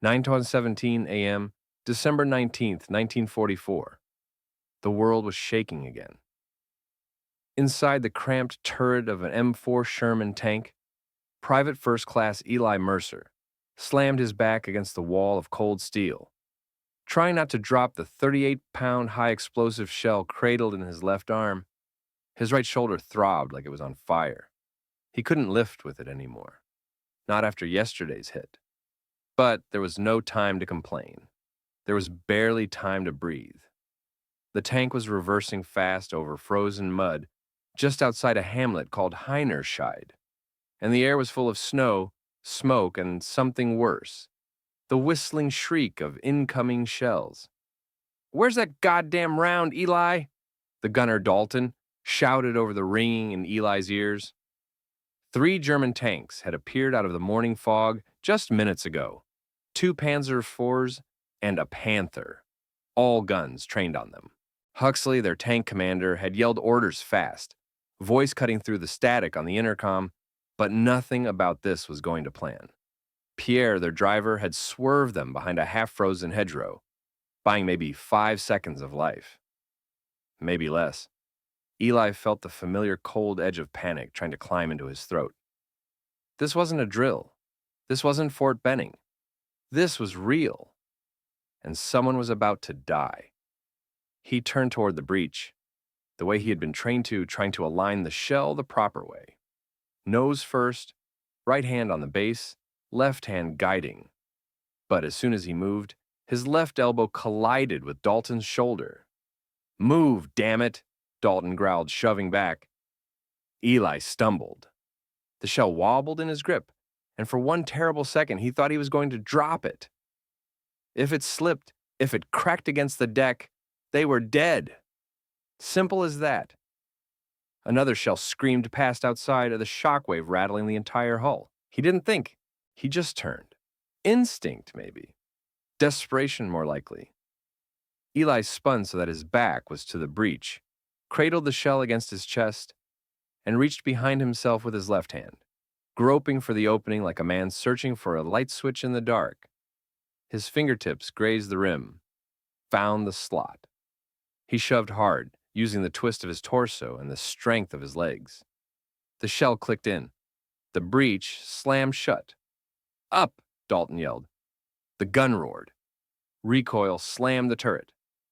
9:17 a.m., December 19th, 1944. The world was shaking again. Inside the cramped turret of an M4 Sherman tank, Private First Class Eli Mercer slammed his back against the wall of cold steel, trying not to drop the 38-pound high-explosive shell cradled in his left arm. His right shoulder throbbed like it was on fire. He couldn't lift with it anymore, not after yesterday's hit. But there was no time to complain. There was barely time to breathe. The tank was reversing fast over frozen mud just outside a hamlet called Heinerscheid, and the air was full of snow, smoke, and something worse, the whistling shriek of incoming shells. "Where's that goddamn round, Eli?" the gunner Dalton shouted over the ringing in Eli's ears. 3 German tanks had appeared out of the morning fog just minutes ago. 2 Panzer IVs and a Panther, all guns trained on them. Huxley, their tank commander, had yelled orders fast, voice cutting through the static on the intercom, but nothing about this was going to plan. Pierre, their driver, had swerved them behind a half-frozen hedgerow, buying maybe 5 seconds of life. Maybe less. Eli felt the familiar cold edge of panic trying to climb into his throat. This wasn't a drill. This wasn't Fort Benning. This was real. And someone was about to die. He turned toward the breach, the way he had been trained to, trying to align the shell the proper way. Nose first, right hand on the base, left hand guiding. But as soon as he moved, his left elbow collided with Dalton's shoulder. "Move, damn it," Dalton growled, shoving back. Eli stumbled. The shell wobbled in his grip, and for one terrible second he thought he was going to drop it. If it slipped, if it cracked against the deck, they were dead. Simple as that. Another shell screamed past outside, the shockwave rattling the entire hull. He didn't think. He just turned. Instinct, maybe. Desperation, more likely. Eli spun so that his back was to the breach, cradled the shell against his chest, and reached behind himself with his left hand, groping for the opening like a man searching for a light switch in the dark. His fingertips grazed the rim, found the slot. He shoved hard, using the twist of his torso and the strength of his legs. The shell clicked in. The breech slammed shut. "Up!" Dalton yelled. The gun roared. Recoil slammed the turret.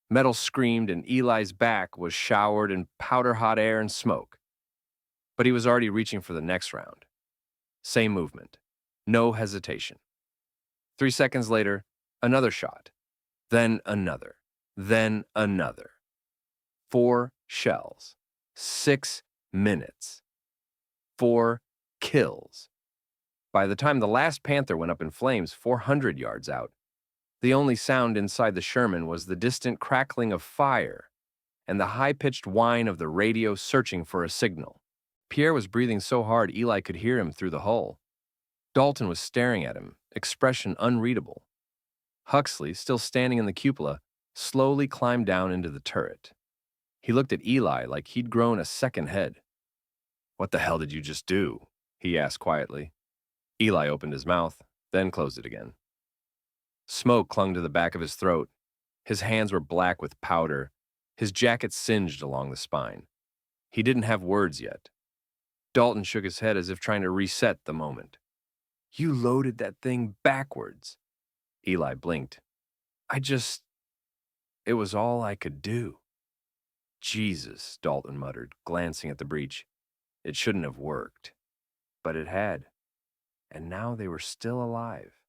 Metal screamed, and Eli's back was showered in powder-hot air and smoke. But he was already reaching for the next round. Same movement. No hesitation. 3 seconds later, another shot. Then another. Then another. 4 shells. 6 minutes. 4 kills. By the time the last Panther went up in flames 400 yards out, the only sound inside the Sherman was the distant crackling of fire and the high-pitched whine of the radio searching for a signal. Pierre was breathing so hard Eli could hear him through the hull. Dalton was staring at him, expression unreadable. Huxley, still standing in the cupola, slowly climbed down into the turret. He looked at Eli like he'd grown a second head. "What the hell did you just do?" he asked quietly. Eli opened his mouth, then closed it again. Smoke clung to the back of his throat. His hands were black with powder, his jacket singed along the spine. He didn't have words yet. Dalton shook his head as if trying to reset the moment. "You loaded that thing backwards." Eli blinked. It was all I could do." "Jesus," Dalton muttered, glancing at the breech. It shouldn't have worked. But it had. And now they were still alive.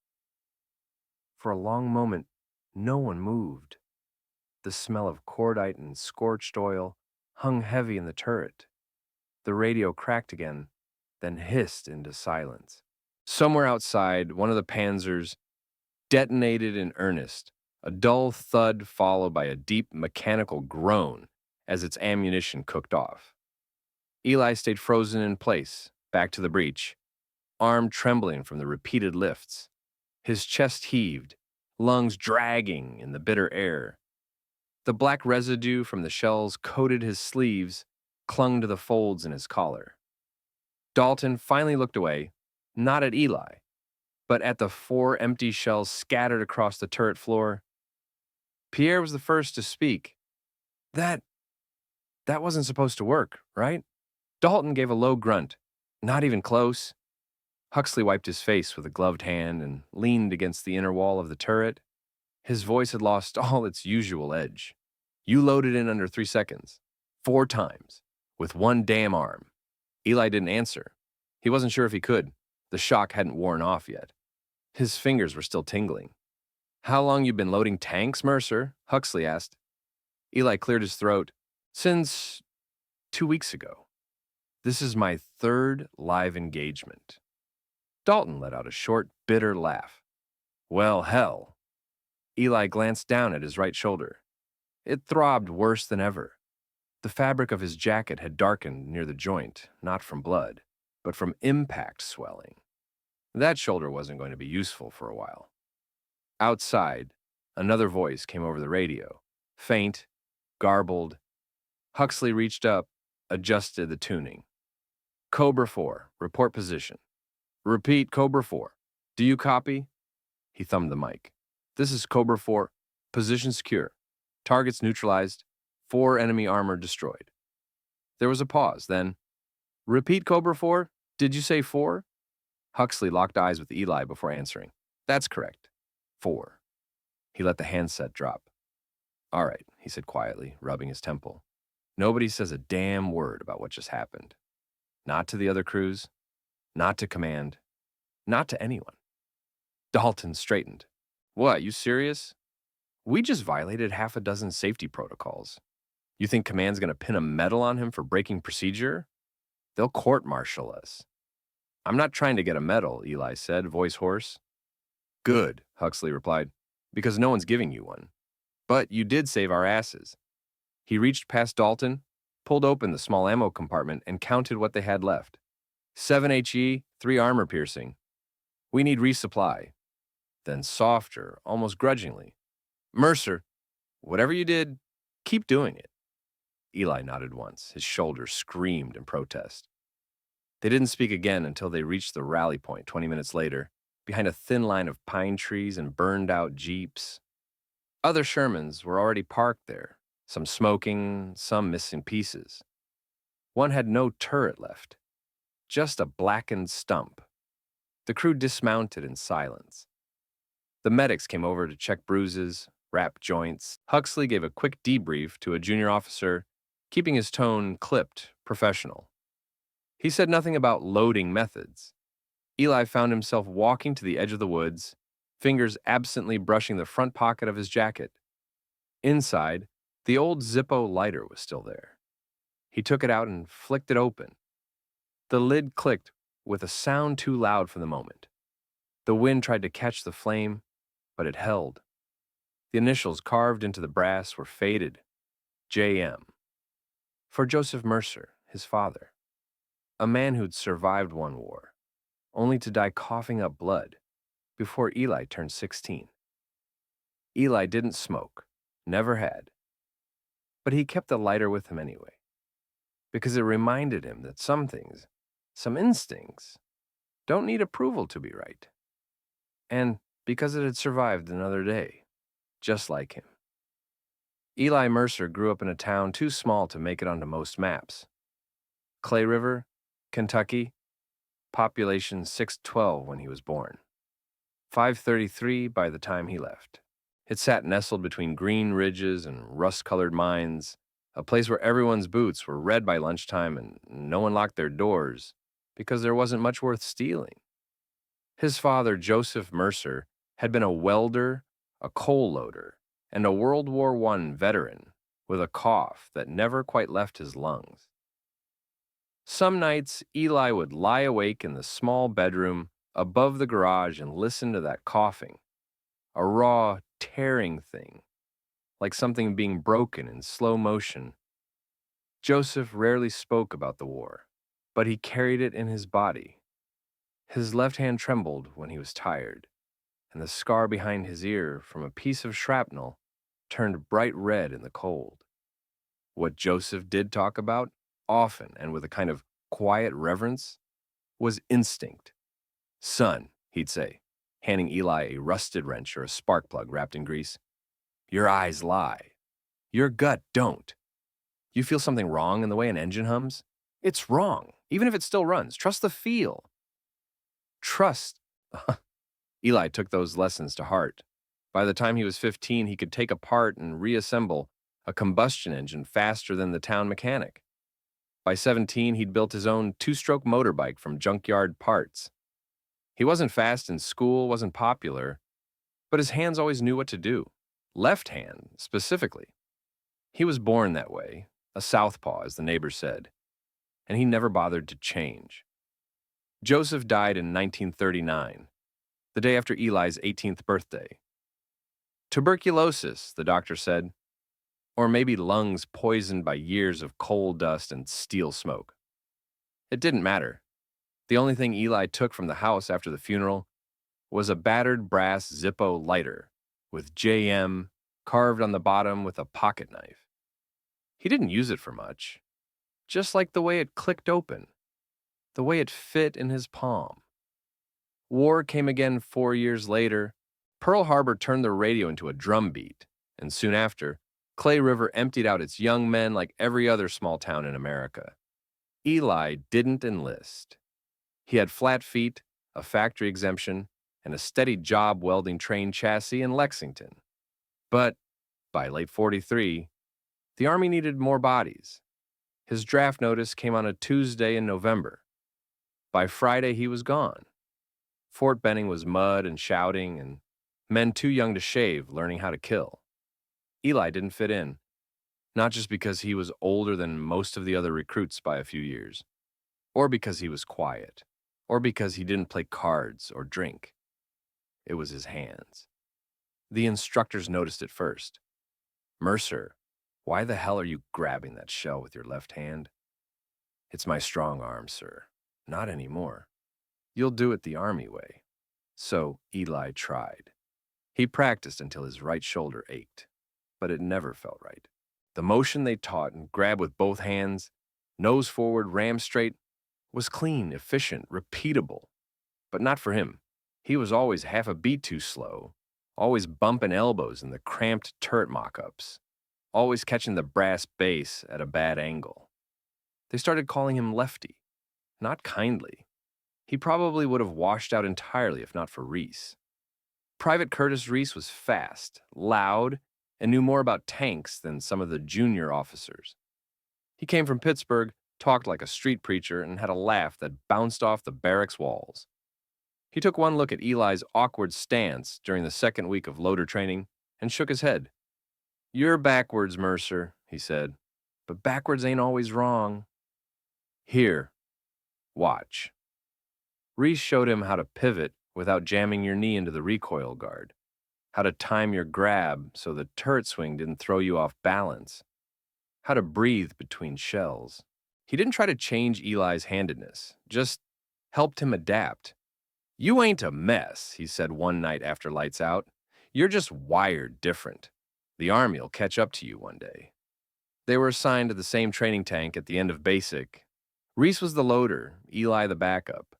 For a long moment, no one moved. The smell of cordite and scorched oil hung heavy in the turret. The radio cracked again, then hissed into silence. Somewhere outside, one of the Panzers detonated in earnest, a dull thud followed by a deep mechanical groan as its ammunition cooked off. Eli stayed frozen in place, back to the breech, arm trembling from the repeated lifts. His chest heaved, lungs dragging in the bitter air. The black residue from the shells coated his sleeves, clung to the folds in his collar. Dalton finally looked away, not at Eli, But at the 4 empty shells scattered across the turret floor, Pierre was the first to speak. That wasn't supposed to work, right? Dalton gave a low grunt. Not even close. Huxley wiped his face with a gloved hand and leaned against the inner wall of the turret. His voice had lost all its usual edge. You loaded in under 3 seconds. 4 times. With one damn arm. Eli didn't answer. He wasn't sure if he could. The shock hadn't worn off yet. His fingers were still tingling. How long you been loading tanks, Mercer? Huxley asked. Eli cleared his throat. Since 2 weeks ago. This is my 3rd live engagement. Dalton let out a short, bitter laugh. Well, hell. Eli glanced down at his right shoulder. It throbbed worse than ever. The fabric of his jacket had darkened near the joint, not from blood, but from impact swelling. That shoulder wasn't going to be useful for a while. Outside, another voice came over the radio, faint, garbled. Huxley reached up, adjusted the tuning. Cobra 4, report position. Repeat, Cobra 4. Do you copy? He thumbed the mic. This is Cobra 4, position secure. Targets neutralized, 4 enemy armor destroyed. There was a pause, then, repeat, Cobra 4? Did you say 4? Huxley locked eyes with Eli before answering. That's correct. 4. He let the handset drop. All right, he said quietly, rubbing his temple. Nobody says a damn word about what just happened. Not to the other crews, not to command, not to anyone. Dalton straightened. What, you serious? We just violated half a dozen safety protocols. You think command's gonna pin a medal on him for breaking procedure? They'll court-martial us. I'm not trying to get a medal, Eli said, voice hoarse. Good, Huxley replied, because no one's giving you one. But you did save our asses. He reached past Dalton, pulled open the small ammo compartment, and counted what they had left. 7 HE, 3 armor piercing. We need resupply. Then softer, almost grudgingly. Mercer, whatever you did, keep doing it. Eli nodded once. His shoulders screamed in protest. They didn't speak again until they reached the rally point 20 minutes later, behind a thin line of pine trees and burned-out jeeps. Other Shermans were already parked there, some smoking, some missing pieces. One had no turret left, just a blackened stump. The crew dismounted in silence. The medics came over to check bruises, wrap joints. Huxley gave a quick debrief to a junior officer, keeping his tone clipped, professional. He said nothing about loading methods. Eli found himself walking to the edge of the woods, fingers absently brushing the front pocket of his jacket. Inside, the old Zippo lighter was still there. He took it out and flicked it open. The lid clicked with a sound too loud for the moment. The wind tried to catch the flame, but it held. The initials carved into the brass were faded. JM. For Joseph Mercer, his father. A man who'd survived one war, only to die coughing up blood before Eli turned 16. Eli didn't smoke, never had. But he kept the lighter with him anyway, because it reminded him that some things, some instincts, don't need approval to be right. And because it had survived another day, just like him. Eli Mercer grew up in a town too small to make it onto most maps. Clay River, Kentucky, population 612 when he was born. 533 by the time he left. It sat nestled between green ridges and rust-colored mines, a place where everyone's boots were red by lunchtime and no one locked their doors because there wasn't much worth stealing. His father, Joseph Mercer, had been a welder, a coal loader, and a World War I veteran with a cough that never quite left his lungs. Some nights, Eli would lie awake in the small bedroom above the garage and listen to that coughing, a raw, tearing thing, like something being broken in slow motion. Joseph rarely spoke about the war, but he carried it in his body. His left hand trembled when he was tired, and the scar behind his ear from a piece of shrapnel turned bright red in the cold. What Joseph did talk about, often and with a kind of quiet reverence, was instinct. Son, he'd say, handing Eli a rusted wrench or a spark plug wrapped in grease. Your eyes lie. Your gut don't. You feel something wrong in the way an engine hums? It's wrong, even if it still runs. Trust the feel. Trust. Eli took those lessons to heart. By the time he was 15, he could take apart and reassemble a combustion engine faster than the town mechanic. By 17, he'd built his own two-stroke motorbike from junkyard parts. He wasn't fast in school, wasn't popular, but his hands always knew what to do. Left hand, specifically. He was born that way, a southpaw, as the neighbors said, and he never bothered to change. Joseph died in 1939, the day after Eli's 18th birthday. Tuberculosis, the doctor said, or maybe lungs poisoned by years of coal dust and steel smoke. It didn't matter. The only thing Eli took from the house after the funeral was a battered brass Zippo lighter with JM carved on the bottom with a pocket knife. He didn't use it for much, just like the way it clicked open, the way it fit in his palm. War came again 4 years later. Pearl Harbor turned the radio into a drumbeat, and soon after, Clay River emptied out its young men like every other small town in America. Eli didn't enlist. He had flat feet, a factory exemption, and a steady job welding train chassis in Lexington. But by late 43, the Army needed more bodies. His draft notice came on a Tuesday in November. By Friday, he was gone. Fort Benning was mud and shouting, and men too young to shave learning how to kill. Eli didn't fit in, not just because he was older than most of the other recruits by a few years, or because he was quiet, or because he didn't play cards or drink. It was his hands. The instructors noticed it first. Mercer, why the hell are you grabbing that shell with your left hand? It's my strong arm, sir. Not anymore. You'll do it the Army way. So Eli tried. He practiced until his right shoulder ached, but it never felt right. The motion they taught and grab with both hands, nose forward, ram straight, was clean, efficient, repeatable. But not for him. He was always half a beat too slow, always bumping elbows in the cramped turret mock-ups, always catching the brass base at a bad angle. They started calling him Lefty, not kindly. He probably would have washed out entirely if not for Reese. Private Curtis Reese was fast, loud, and knew more about tanks than some of the junior officers. He came from Pittsburgh, talked like a street preacher, and had a laugh that bounced off the barracks walls. He took one look at Eli's awkward stance during the second week of loader training and shook his head. "You're backwards, Mercer," he said, "but backwards ain't always wrong. Here, watch." Reese showed him how to pivot without jamming your knee into the recoil guard, how to time your grab so the turret swing didn't throw you off balance, how to breathe between shells. He didn't try to change Eli's handedness, just helped him adapt. "You ain't a mess," he said one night after lights out. "You're just wired different. The Army'll catch up to you one day." They were assigned to the same training tank at the end of basic. Reese was the loader, Eli the backup.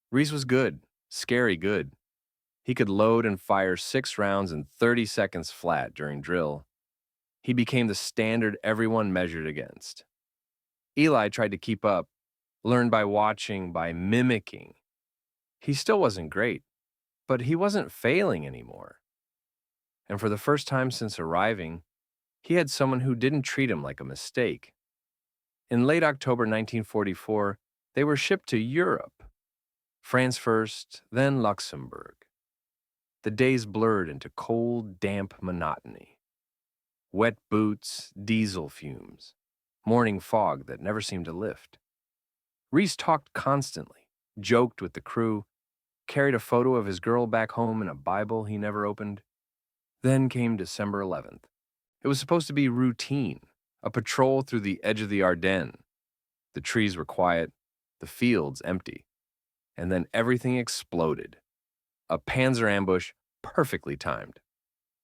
Reese was good, scary good. He could load and fire 6 rounds in 30 seconds flat during drill. He became the standard everyone measured against. Eli tried to keep up, learned by watching, by mimicking. He still wasn't great, but he wasn't failing anymore. And for the first time since arriving, he had someone who didn't treat him like a mistake. In late October 1944, they were shipped to Europe. France first, then Luxembourg. The days blurred into cold, damp monotony. Wet boots, diesel fumes, morning fog that never seemed to lift. Reese talked constantly, joked with the crew, carried a photo of his girl back home and a Bible he never opened. Then came December 11th. It was supposed to be routine, a patrol through the edge of the Ardennes. The trees were quiet, the fields empty. And then everything exploded. A Panzer ambush perfectly timed.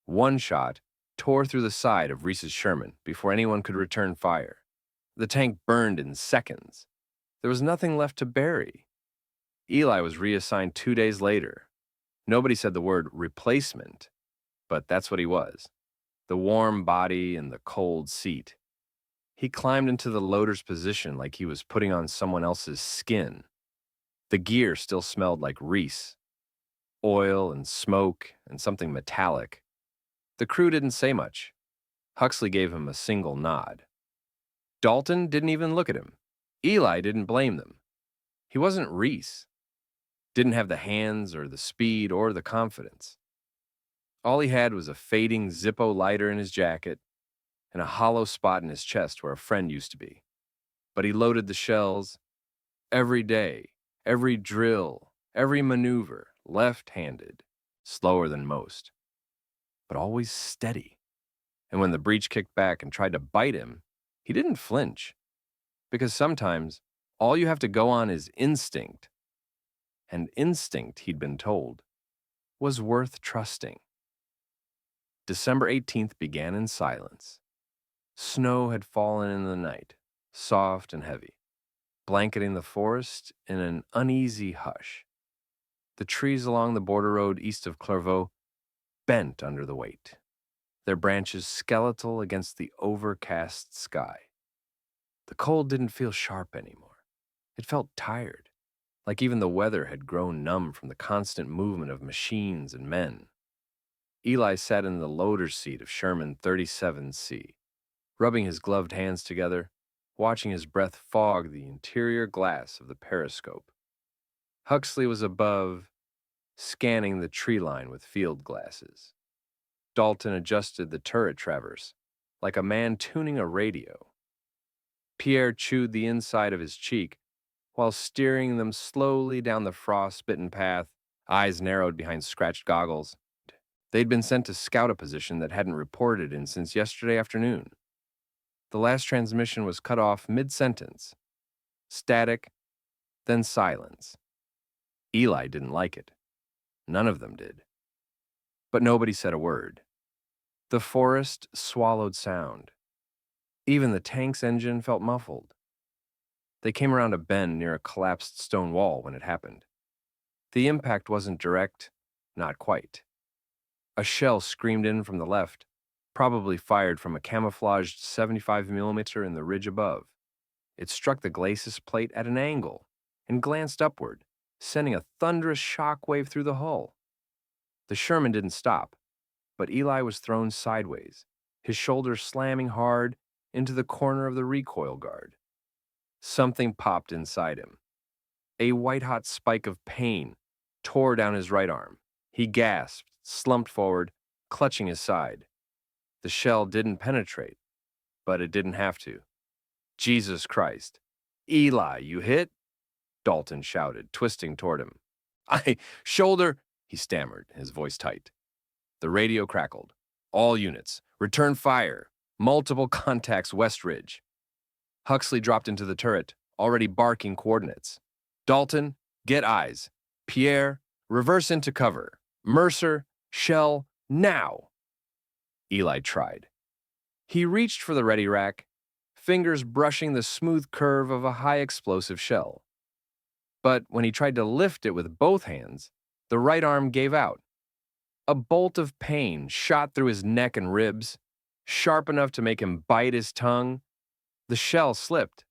One shot tore through the side of Reese's Sherman before anyone could return fire. The tank burned in seconds. There was nothing left to bury. Eli was reassigned 2 days later. Nobody said the word replacement, but that's what he was. The warm body and the cold seat. He climbed into the loader's position like he was putting on someone else's skin. The gear still smelled like Reese, oil and smoke and something metallic. The crew didn't say much. Huxley gave him a single nod. Dalton didn't even look at him. Eli didn't blame them. He wasn't Reese. Didn't have the hands or the speed or the confidence. All he had was a fading Zippo lighter in his jacket and a hollow spot in his chest where a friend used to be. But he loaded the shells every day, every drill, every maneuver, left-handed, slower than most, but always steady. And when the breech kicked back and tried to bite him, he didn't flinch, because sometimes all you have to go on is instinct, and instinct, he'd been told, was worth trusting. December 18th began in silence. Snow had fallen in the night, soft and heavy, blanketing the forest in an uneasy hush. The trees along the border road east of Clairvaux bent under the weight, their branches skeletal against the overcast sky. The cold didn't feel sharp anymore. It felt tired, like even the weather had grown numb from the constant movement of machines and men. Eli sat in the loader's seat of Sherman 37C, rubbing his gloved hands together, watching his breath fog the interior glass of the periscope. Huxley was above, scanning the tree line with field glasses. Dalton adjusted the turret traverse, like a man tuning a radio. Pierre chewed the inside of his cheek while steering them slowly down the frost-bitten path, eyes narrowed behind scratched goggles. They'd been sent to scout a position that hadn't reported in since yesterday afternoon. The last transmission was cut off mid-sentence. Static, then silence. Eli didn't like it. None of them did. But nobody said a word. The forest swallowed sound. Even the tank's engine felt muffled. They came around a bend near a collapsed stone wall when it happened. The impact wasn't direct, not quite. A shell screamed in from the left, probably fired from a camouflaged 75mm in the ridge above. It struck the glacis plate at an angle and glanced upward, sending a thunderous shock wave through the hull. The Sherman didn't stop, but Eli was thrown sideways, his shoulder slamming hard into the corner of the recoil guard. Something popped inside him. A white-hot spike of pain tore down his right arm. He gasped, slumped forward, clutching his side. The shell didn't penetrate, but it didn't have to. Jesus Christ. Eli, you hit? Dalton shouted, twisting toward him. Shoulder, he stammered, his voice tight. The radio crackled. All units, return fire. Multiple contacts West Ridge. Huxley dropped into the turret, already barking coordinates. Dalton, get eyes. Pierre, reverse into cover. Mercer, shell, now. Eli tried. He reached for the ready rack, fingers brushing the smooth curve of a high-explosive shell. But when he tried to lift it with both hands, the right arm gave out. A bolt of pain shot through his neck and ribs, sharp enough to make him bite his tongue. The shell slipped.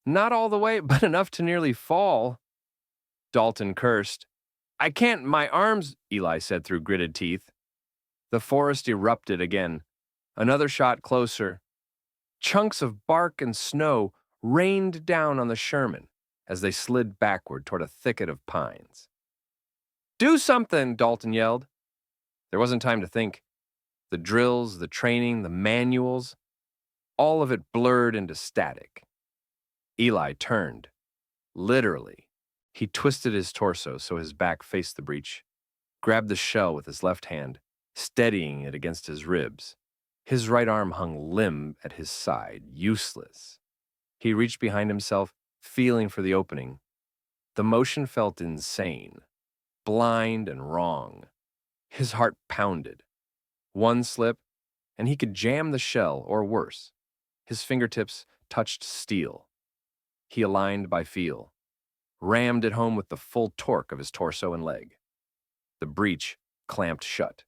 Not all the way, but enough to nearly fall. Dalton cursed. I can't, my arms, Eli said through gritted teeth. The forest erupted again. Another shot closer. Chunks of bark and snow rained down on the Sherman as they slid backward toward a thicket of pines. Do something, Dalton yelled. There wasn't time to think. The drills, the training, the manuals, all of it blurred into static. Eli turned. Literally. He twisted his torso so his back faced the breech, grabbed the shell with his left hand, steadying it against his ribs. His right arm hung limp at his side, useless. He reached behind himself, feeling for the opening. The motion felt insane, blind and wrong. His heart pounded. One slip, and he could jam the shell, or worse. His fingertips touched steel. He aligned by feel, rammed it home with the full torque of his torso and leg. The breech clamped shut.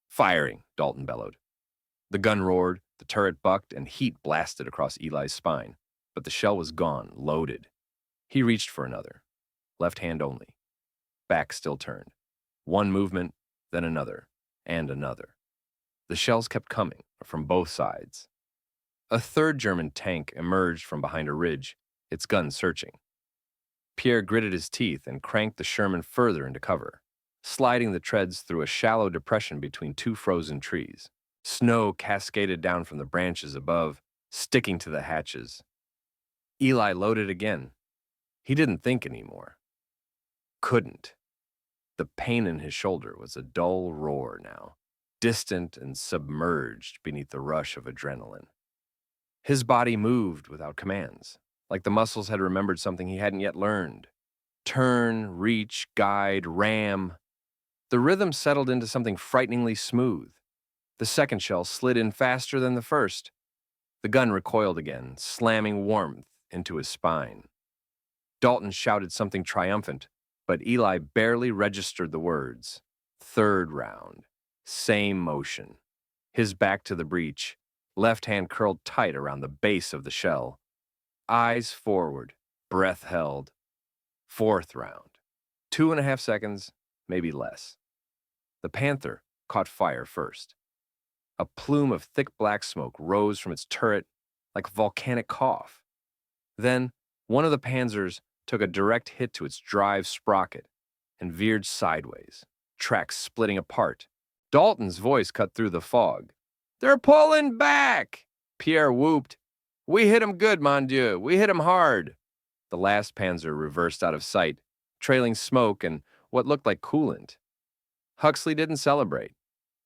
"Firing," Dalton bellowed. The gun roared, the turret bucked, and heat blasted across Eli's spine. But the shell was gone, loaded. He reached for another. Left hand only. Back still turned. One movement, then another, and another. The shells kept coming, from both sides. A third German tank emerged from behind a ridge, its gun searching. Pierre gritted his teeth and cranked the Sherman further into cover, sliding the treads through a shallow depression between two frozen trees. Snow cascaded down from the branches above, sticking to the hatches. Eli loaded again. He didn't think anymore. Couldn't. The pain in his shoulder was a dull roar now, distant and submerged beneath the rush of adrenaline. His body moved without commands, like the muscles had remembered something he hadn't yet learned. Turn, reach, guide, ram. The rhythm settled into something frighteningly smooth. The second shell slid in faster than the first. The gun recoiled again, slamming warmth into his spine. Dalton shouted something triumphant, but Eli barely registered the words. Third round. Same motion. His back to the breech, left hand curled tight around the base of the shell. Eyes forward, breath held. Fourth round. 2.5 seconds, maybe less. The Panther caught fire first. A plume of thick black smoke rose from its turret like a volcanic cough. Then, one of the Panzers took a direct hit to its drive sprocket and veered sideways, tracks splitting apart. Dalton's voice cut through the fog. "They're pulling back!" Pierre whooped. "We hit 'em good, mon Dieu. We hit 'em hard." The last Panzer reversed out of sight, trailing smoke and what looked like coolant. Huxley didn't celebrate.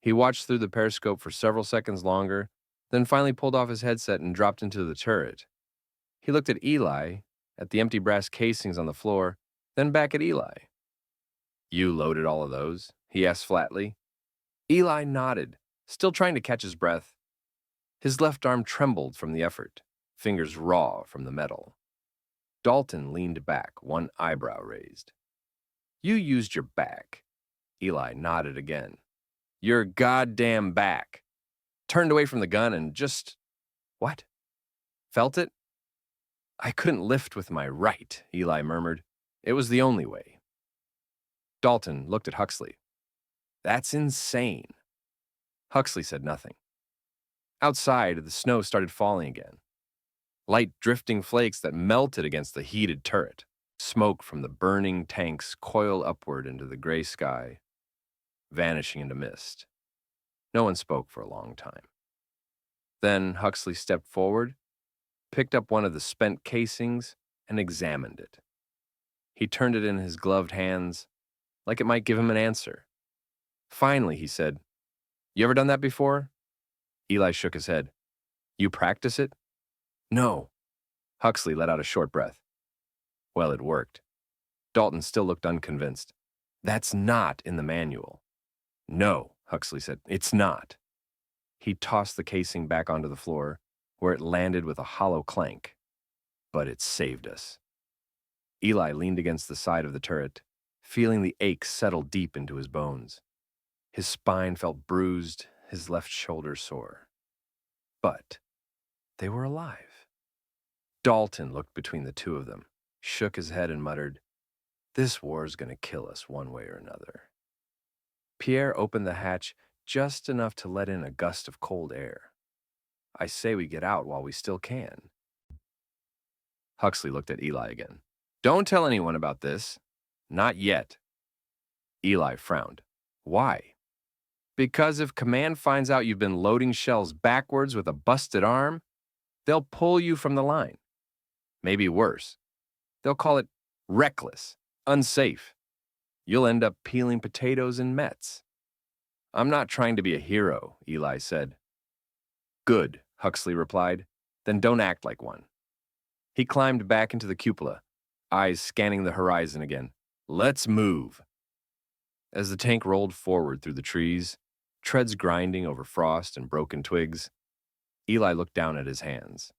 He watched through the periscope for several seconds longer, then finally pulled off his headset and dropped into the turret. He looked at Eli, at the empty brass casings on the floor, then back at Eli. "You loaded all of those?" he asked flatly. Eli nodded, still trying to catch his breath. His left arm trembled from the effort, fingers raw from the metal. Dalton leaned back, one eyebrow raised. "You used your back." Eli nodded again. "Your goddamn back." Turned away from the gun and just... What? Felt it? "I couldn't lift with my right," Eli murmured. "It was the only way." Dalton looked at Huxley. "That's insane." Huxley said nothing. Outside, the snow started falling again. Light drifting flakes that melted against the heated turret. Smoke from the burning tanks coiled upward into the gray sky, vanishing into mist. No one spoke for a long time. Then Huxley stepped forward, picked up one of the spent casings, and examined it. He turned it in his gloved hands, like it might give him an answer. Finally, he said, "You ever done that before?" Eli shook his head. "You practice it?" "No." Huxley let out a short breath. Well, it worked. Dalton still looked unconvinced. "That's not in the manual." "No," Huxley said, "it's not." He tossed the casing back onto the floor, where it landed with a hollow clank. "But it saved us." Eli leaned against the side of the turret, feeling the ache settle deep into his bones. His spine felt bruised, his left shoulder sore. But they were alive. Dalton looked between the two of them, shook his head and muttered, "This war's gonna kill us one way or another." Pierre opened the hatch just enough to let in a gust of cold air. "I say we get out while we still can." Huxley looked at Eli again. "Don't tell anyone about this. Not yet." Eli frowned. "Why?" "Because if command finds out you've been loading shells backwards with a busted arm, they'll pull you from the line. Maybe worse. They'll call it reckless, unsafe. You'll end up peeling potatoes in Metz." "I'm not trying to be a hero," Eli said. "Good," Huxley replied. "Then don't act like one." He climbed back into the cupola, eyes scanning the horizon again. "Let's move." As the tank rolled forward through the trees, treads grinding over frost and broken twigs, Eli looked down at his hands.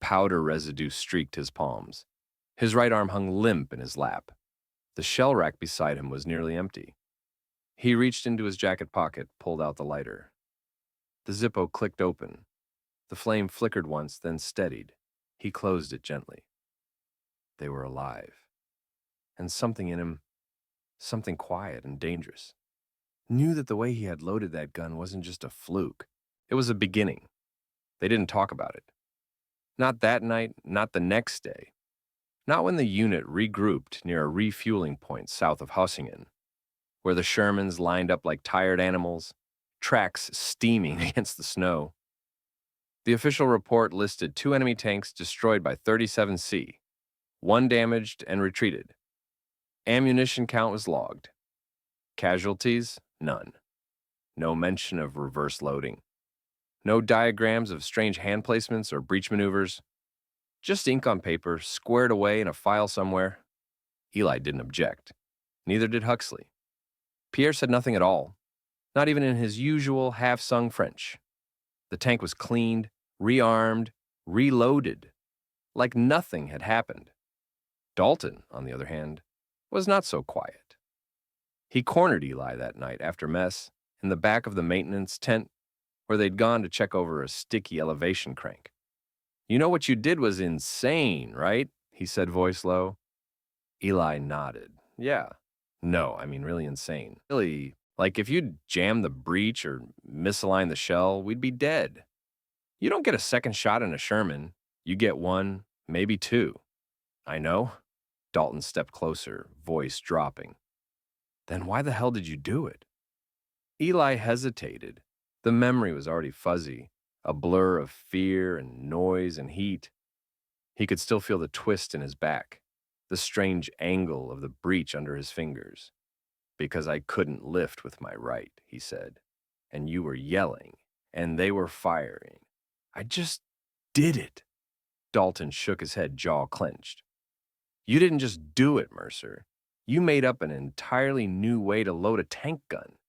Powder residue streaked his palms. His right arm hung limp in his lap. The shell rack beside him was nearly empty. He reached into his jacket pocket, pulled out the lighter. The Zippo clicked open. The flame flickered once, then steadied. He closed it gently. They were alive. And something in him, something quiet and dangerous, knew that the way he had loaded that gun wasn't just a fluke. It was a beginning. They didn't talk about it. Not that night, not the next day. Not when the unit regrouped near a refueling point south of Haussingen, where the Shermans lined up like tired animals, tracks steaming against the snow. The official report listed 2 enemy tanks destroyed by 37C, 1 damaged and retreated. Ammunition count was logged. Casualties, none. No mention of reverse loading. No diagrams of strange hand placements or breach maneuvers. Just ink on paper, squared away in a file somewhere. Eli didn't object. Neither did Huxley. Pierre said nothing at all, not even in his usual half-sung French. The tank was cleaned, rearmed, reloaded, like nothing had happened. Dalton, on the other hand, was not so quiet. He cornered Eli that night after mess in the back of the maintenance tent where they'd gone to check over a sticky elevation crank. "You know what you did was insane, right?" he said, voice low. Eli nodded. "Yeah. No, I mean really insane. Really, like if you'd jammed the breech or misaligned the shell, we'd be dead. You don't get a second shot in a Sherman. You get 1, maybe 2. I know." Dalton stepped closer, voice dropping. "Then why the hell did you do it?" Eli hesitated. The memory was already fuzzy, a blur of fear and noise and heat. He could still feel the twist in his back, the strange angle of the breech under his fingers. "Because I couldn't lift with my right," he said. "And you were yelling, and they were firing. I just did it." Dalton shook his head, jaw clenched. "You didn't just do it, Mercer. You made up an entirely new way to load a tank gun.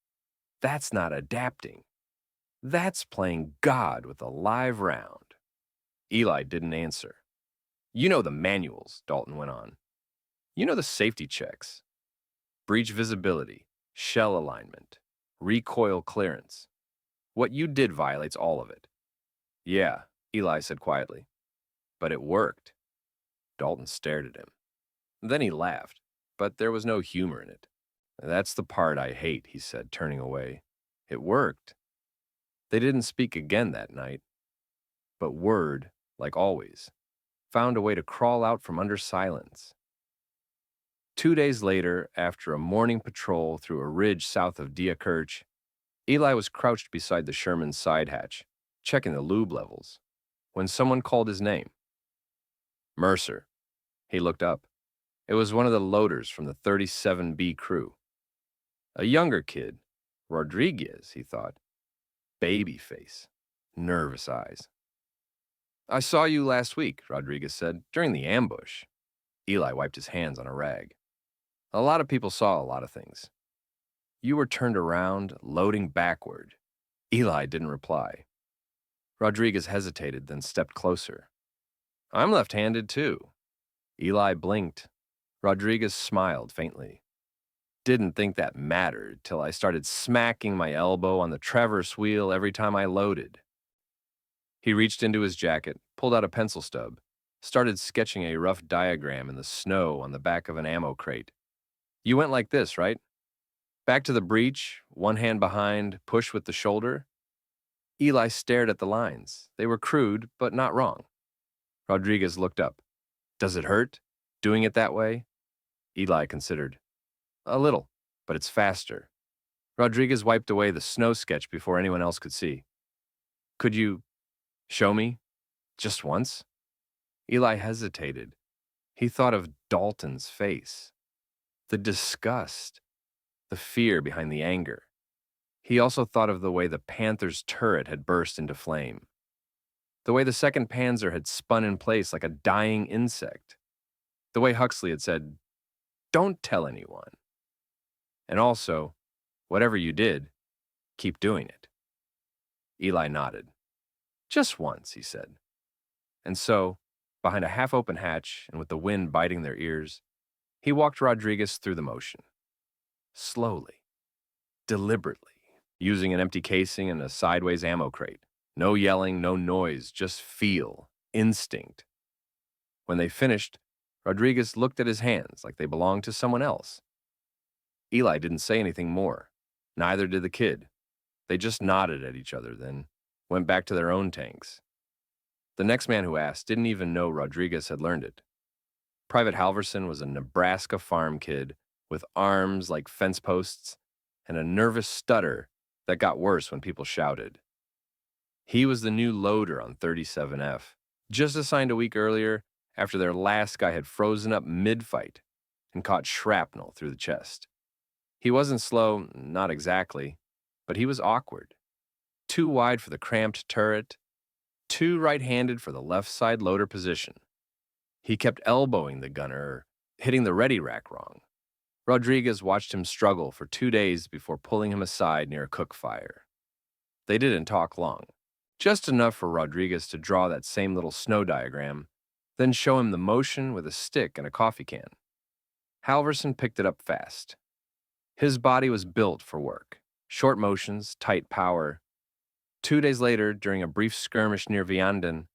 That's not adapting. That's playing God with a live round." Eli didn't answer. "You know the manuals," Dalton went on. "You know the safety checks. Breech visibility, shell alignment, recoil clearance. What you did violates all of it." "Yeah," Eli said quietly. "But it worked." Dalton stared at him. Then he laughed, but there was no humor in it. "That's the part I hate," he said, turning away. "It worked." They didn't speak again that night. But word, like always, found a way to crawl out from under silence. 2 days later, after a morning patrol through a ridge south of Diekirch, Eli was crouched beside the Sherman's side hatch, checking the lube levels, when someone called his name. "Mercer." He looked up. It was one of the loaders from the 37B crew. A younger kid, Rodriguez, he thought. Baby face, nervous eyes. "I saw you last week," Rodriguez said, "during the ambush." Eli wiped his hands on a rag. "A lot of people saw a lot of things. You were turned around, loading backward." Eli didn't reply. Rodriguez hesitated, then stepped closer. "I'm left-handed, too." Eli blinked. Rodriguez smiled faintly. "Didn't think that mattered till I started smacking my elbow on the traverse wheel every time I loaded." He reached into his jacket, pulled out a pencil stub, started sketching a rough diagram in the snow on the back of an ammo crate. "You went like this, right? Back to the breech, one hand behind, push with the shoulder." Eli stared at the lines. They were crude, but not wrong. Rodriguez looked up. "Does it hurt, doing it that way?" Eli considered. "A little, but it's faster." Rodriguez wiped away the snow sketch before anyone else could see. "Could you show me? Just once?" Eli hesitated. He thought of Dalton's face. The disgust. The fear behind the anger. He also thought of the way the Panther's turret had burst into flame. The way the second Panzer had spun in place like a dying insect. The way Huxley had said, "Don't tell anyone." And also, whatever you did, keep doing it. Eli nodded. "Just once," he said. And so, behind a half-open hatch and with the wind biting their ears, he walked Rodriguez through the motion. Slowly, deliberately, using an empty casing and a sideways ammo crate. No yelling, no noise, just feel, instinct. When they finished, Rodriguez looked at his hands like they belonged to someone else. Eli didn't say anything more. Neither did the kid. They just nodded at each other, then went back to their own tanks. The next man who asked didn't even know Rodriguez had learned it. Private Halverson was a Nebraska farm kid with arms like fence posts and a nervous stutter that got worse when people shouted. He was the new loader on 37F, just assigned a week earlier after their last guy had frozen up mid-fight and caught shrapnel through the chest. He wasn't slow, not exactly, but he was awkward. Too wide for the cramped turret, too right-handed for the left side loader position. He kept elbowing the gunner, hitting the ready rack wrong. Rodriguez watched him struggle for 2 days before pulling him aside near a cook fire. They didn't talk long, just enough for Rodriguez to draw that same little snow diagram, then show him the motion with a stick and a coffee can. Halverson picked it up fast. His body was built for work. Short motions, tight power. 2 days later, during a brief skirmish near Vianden,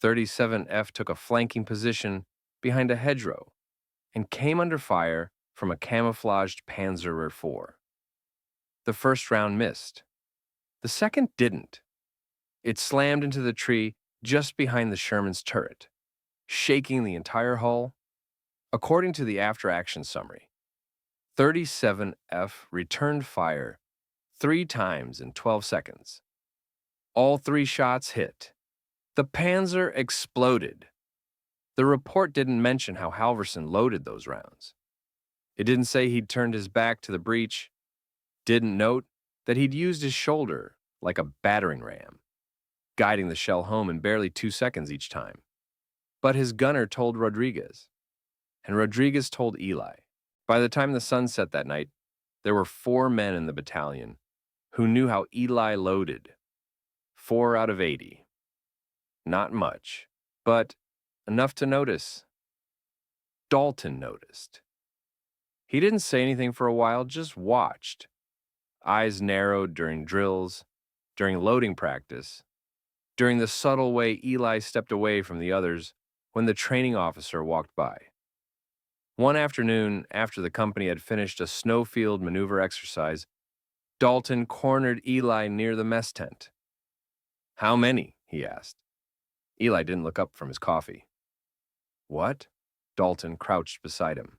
37F took a flanking position behind a hedgerow and came under fire from a camouflaged Panzer IV. The first round missed. The second didn't. It slammed into the tree just behind the Sherman's turret, shaking the entire hull. According to the after-action summary, 37F returned fire 3 times in 12 seconds. All 3 shots hit. The Panzer exploded. The report didn't mention how Halverson loaded those rounds. It didn't say he'd turned his back to the breech, didn't note that he'd used his shoulder like a battering ram, guiding the shell home in barely 2 seconds each time. But his gunner told Rodriguez, and Rodriguez told Eli. By the time the sun set that night, there were 4 men in the battalion who knew how Eli loaded. 4 out of 80. Not much, but enough to notice. Dalton noticed. He didn't say anything for a while, just watched. Eyes narrowed during drills, during loading practice, during the subtle way Eli stepped away from the others when the training officer walked by. One afternoon, after the company had finished a snowfield maneuver exercise, Dalton cornered Eli near the mess tent. "How many?" he asked. Eli didn't look up from his coffee. "What?" Dalton crouched beside him.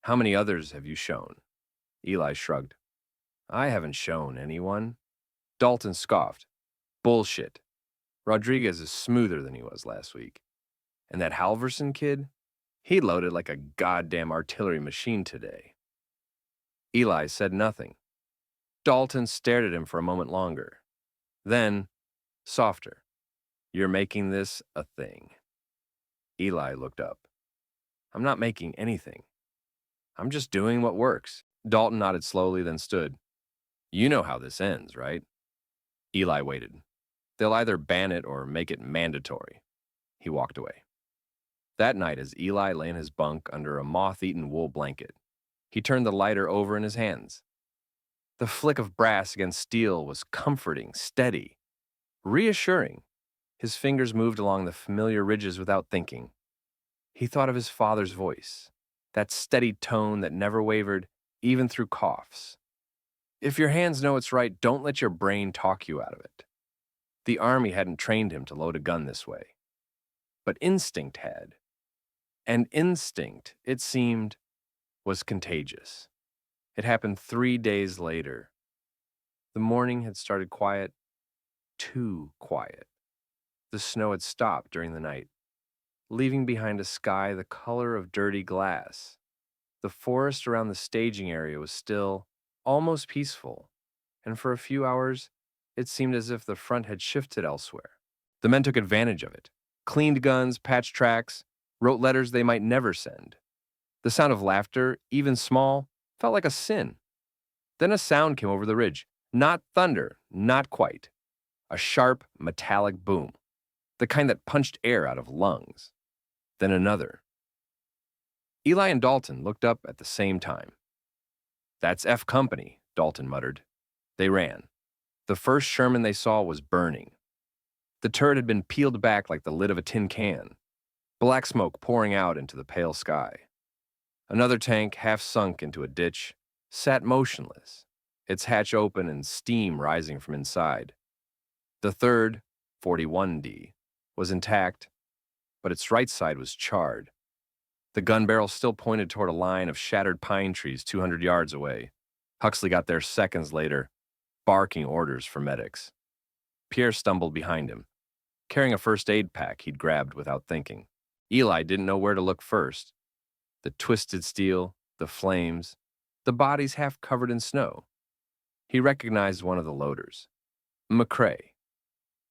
"How many others have you shown?" Eli shrugged. "I haven't shown anyone." Dalton scoffed. "Bullshit. Rodriguez is smoother than he was last week. And that Halverson kid? He loaded like a goddamn artillery machine today." Eli said nothing. Dalton stared at him for a moment longer. Then, softer. "You're making this a thing." Eli looked up. "I'm not making anything. I'm just doing what works." Dalton nodded slowly, then stood. "You know how this ends, right?" Eli waited. "They'll either ban it or make it mandatory." He walked away. That night, as Eli lay in his bunk under a moth-eaten wool blanket, he turned the lighter over in his hands. The flick of brass against steel was comforting, steady, reassuring. His fingers moved along the familiar ridges without thinking. He thought of his father's voice, that steady tone that never wavered, even through coughs. If your hands know it's right, don't let your brain talk you out of it. The Army hadn't trained him to load a gun this way. But instinct had. And instinct, it seemed, was contagious. It happened 3 days later. The morning had started quiet, too quiet. The snow had stopped during the night, leaving behind a sky the color of dirty glass. The forest around the staging area was still, almost peaceful, and for a few hours, it seemed as if the front had shifted elsewhere. The men took advantage of it, cleaned guns, patched tracks, wrote letters they might never send. The sound of laughter, even small, felt like a sin. Then a sound came over the ridge. Not thunder, not quite. A sharp, metallic boom. The kind that punched air out of lungs. Then another. Eli and Dalton looked up at the same time. "That's F Company," Dalton muttered. They ran. The first Sherman they saw was burning. The turret had been peeled back like the lid of a tin can, black smoke pouring out into the pale sky. Another tank, half sunk into a ditch, sat motionless, its hatch open and steam rising from inside. The third, 41D, was intact, but its right side was charred. The gun barrel still pointed toward a line of shattered pine trees 200 yards away. Huxley got there seconds later, barking orders for medics. Pierre stumbled behind him, carrying a first aid pack he'd grabbed without thinking. Eli didn't know where to look first. The twisted steel, the flames, the bodies half covered in snow. He recognized one of the loaders, McCrae,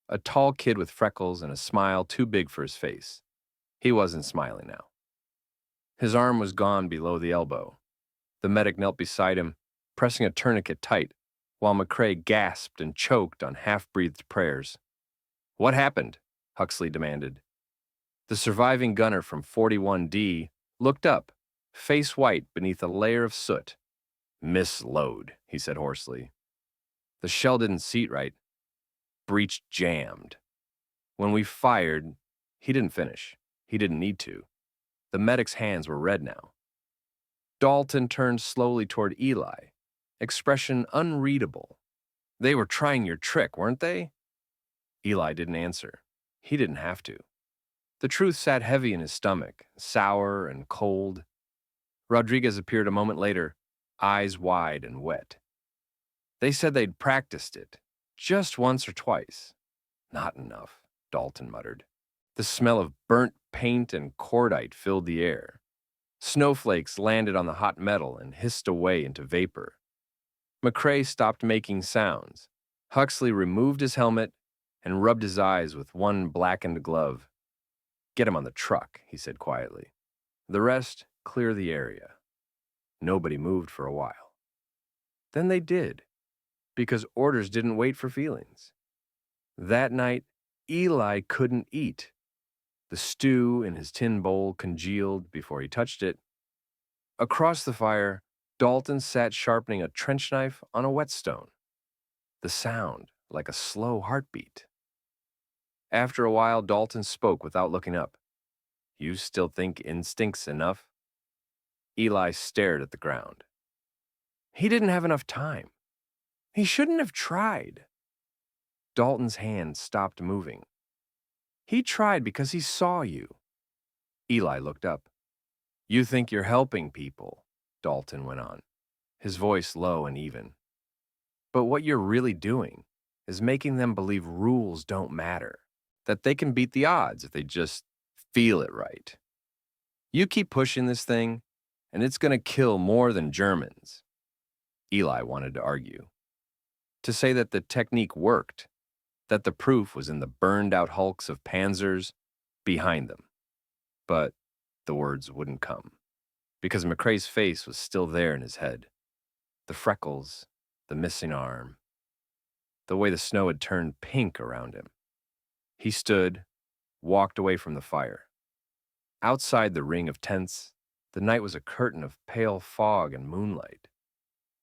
a tall kid with freckles and a smile too big for his face. He wasn't smiling now. His arm was gone below the elbow. The medic knelt beside him, pressing a tourniquet tight, while McCrae gasped and choked on half-breathed prayers. "What happened?" Huxley demanded. The surviving gunner from 41D looked up, face white beneath a layer of soot. "Misload," he said hoarsely. "The shell didn't seat right. Breech jammed. When we fired, he didn't finish. He didn't need to." The medic's hands were red now. Dalton turned slowly toward Eli, expression unreadable. "They were trying your trick, weren't they?" Eli didn't answer. He didn't have to. The truth sat heavy in his stomach, sour and cold. Rodriguez appeared a moment later, eyes wide and wet. "They said they'd practiced it, just once or twice." "Not enough," Dalton muttered. The smell of burnt paint and cordite filled the air. Snowflakes landed on the hot metal and hissed away into vapor. McCrae stopped making sounds. Huxley removed his helmet and rubbed his eyes with one blackened glove. "Get him on the truck," he said quietly. "The rest, clear the area." Nobody moved for a while. Then they did, because orders didn't wait for feelings. That night, Eli couldn't eat. The stew in his tin bowl congealed before he touched it. Across the fire, Dalton sat sharpening a trench knife on a whetstone. The sound, like a slow heartbeat. After a while, Dalton spoke without looking up. "You still think instinct's enough?" Eli stared at the ground. "He didn't have enough time. He shouldn't have tried." Dalton's hand stopped moving. "He tried because he saw you." Eli looked up. "You think you're helping people," Dalton went on, his voice low and even. "But what you're really doing is making them believe rules don't matter, that they can beat the odds if they just feel it right. You keep pushing this thing, and it's going to kill more than Germans." Eli wanted to argue, to say that the technique worked, that the proof was in the burned-out hulks of Panzers behind them. But the words wouldn't come, because McCrae's face was still there in his head. The freckles, the missing arm, the way the snow had turned pink around him. He stood, walked away from the fire. Outside the ring of tents, the night was a curtain of pale fog and moonlight.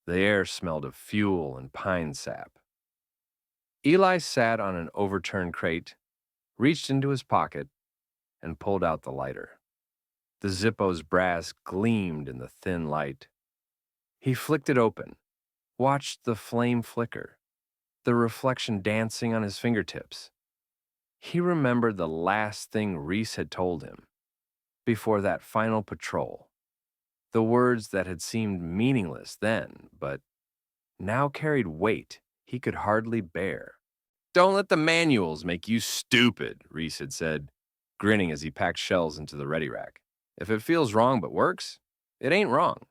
The air smelled of fuel and pine sap. Eli sat on an overturned crate, reached into his pocket, and pulled out the lighter. The Zippo's brass gleamed in the thin light. He flicked it open, watched the flame flicker, the reflection dancing on his fingertips. He remembered the last thing Reese had told him, before that final patrol. The words that had seemed meaningless then, but now carried weight he could hardly bear. "Don't let the manuals make you stupid," Reese had said, grinning as he packed shells into the ready rack. "If it feels wrong but works, it ain't wrong."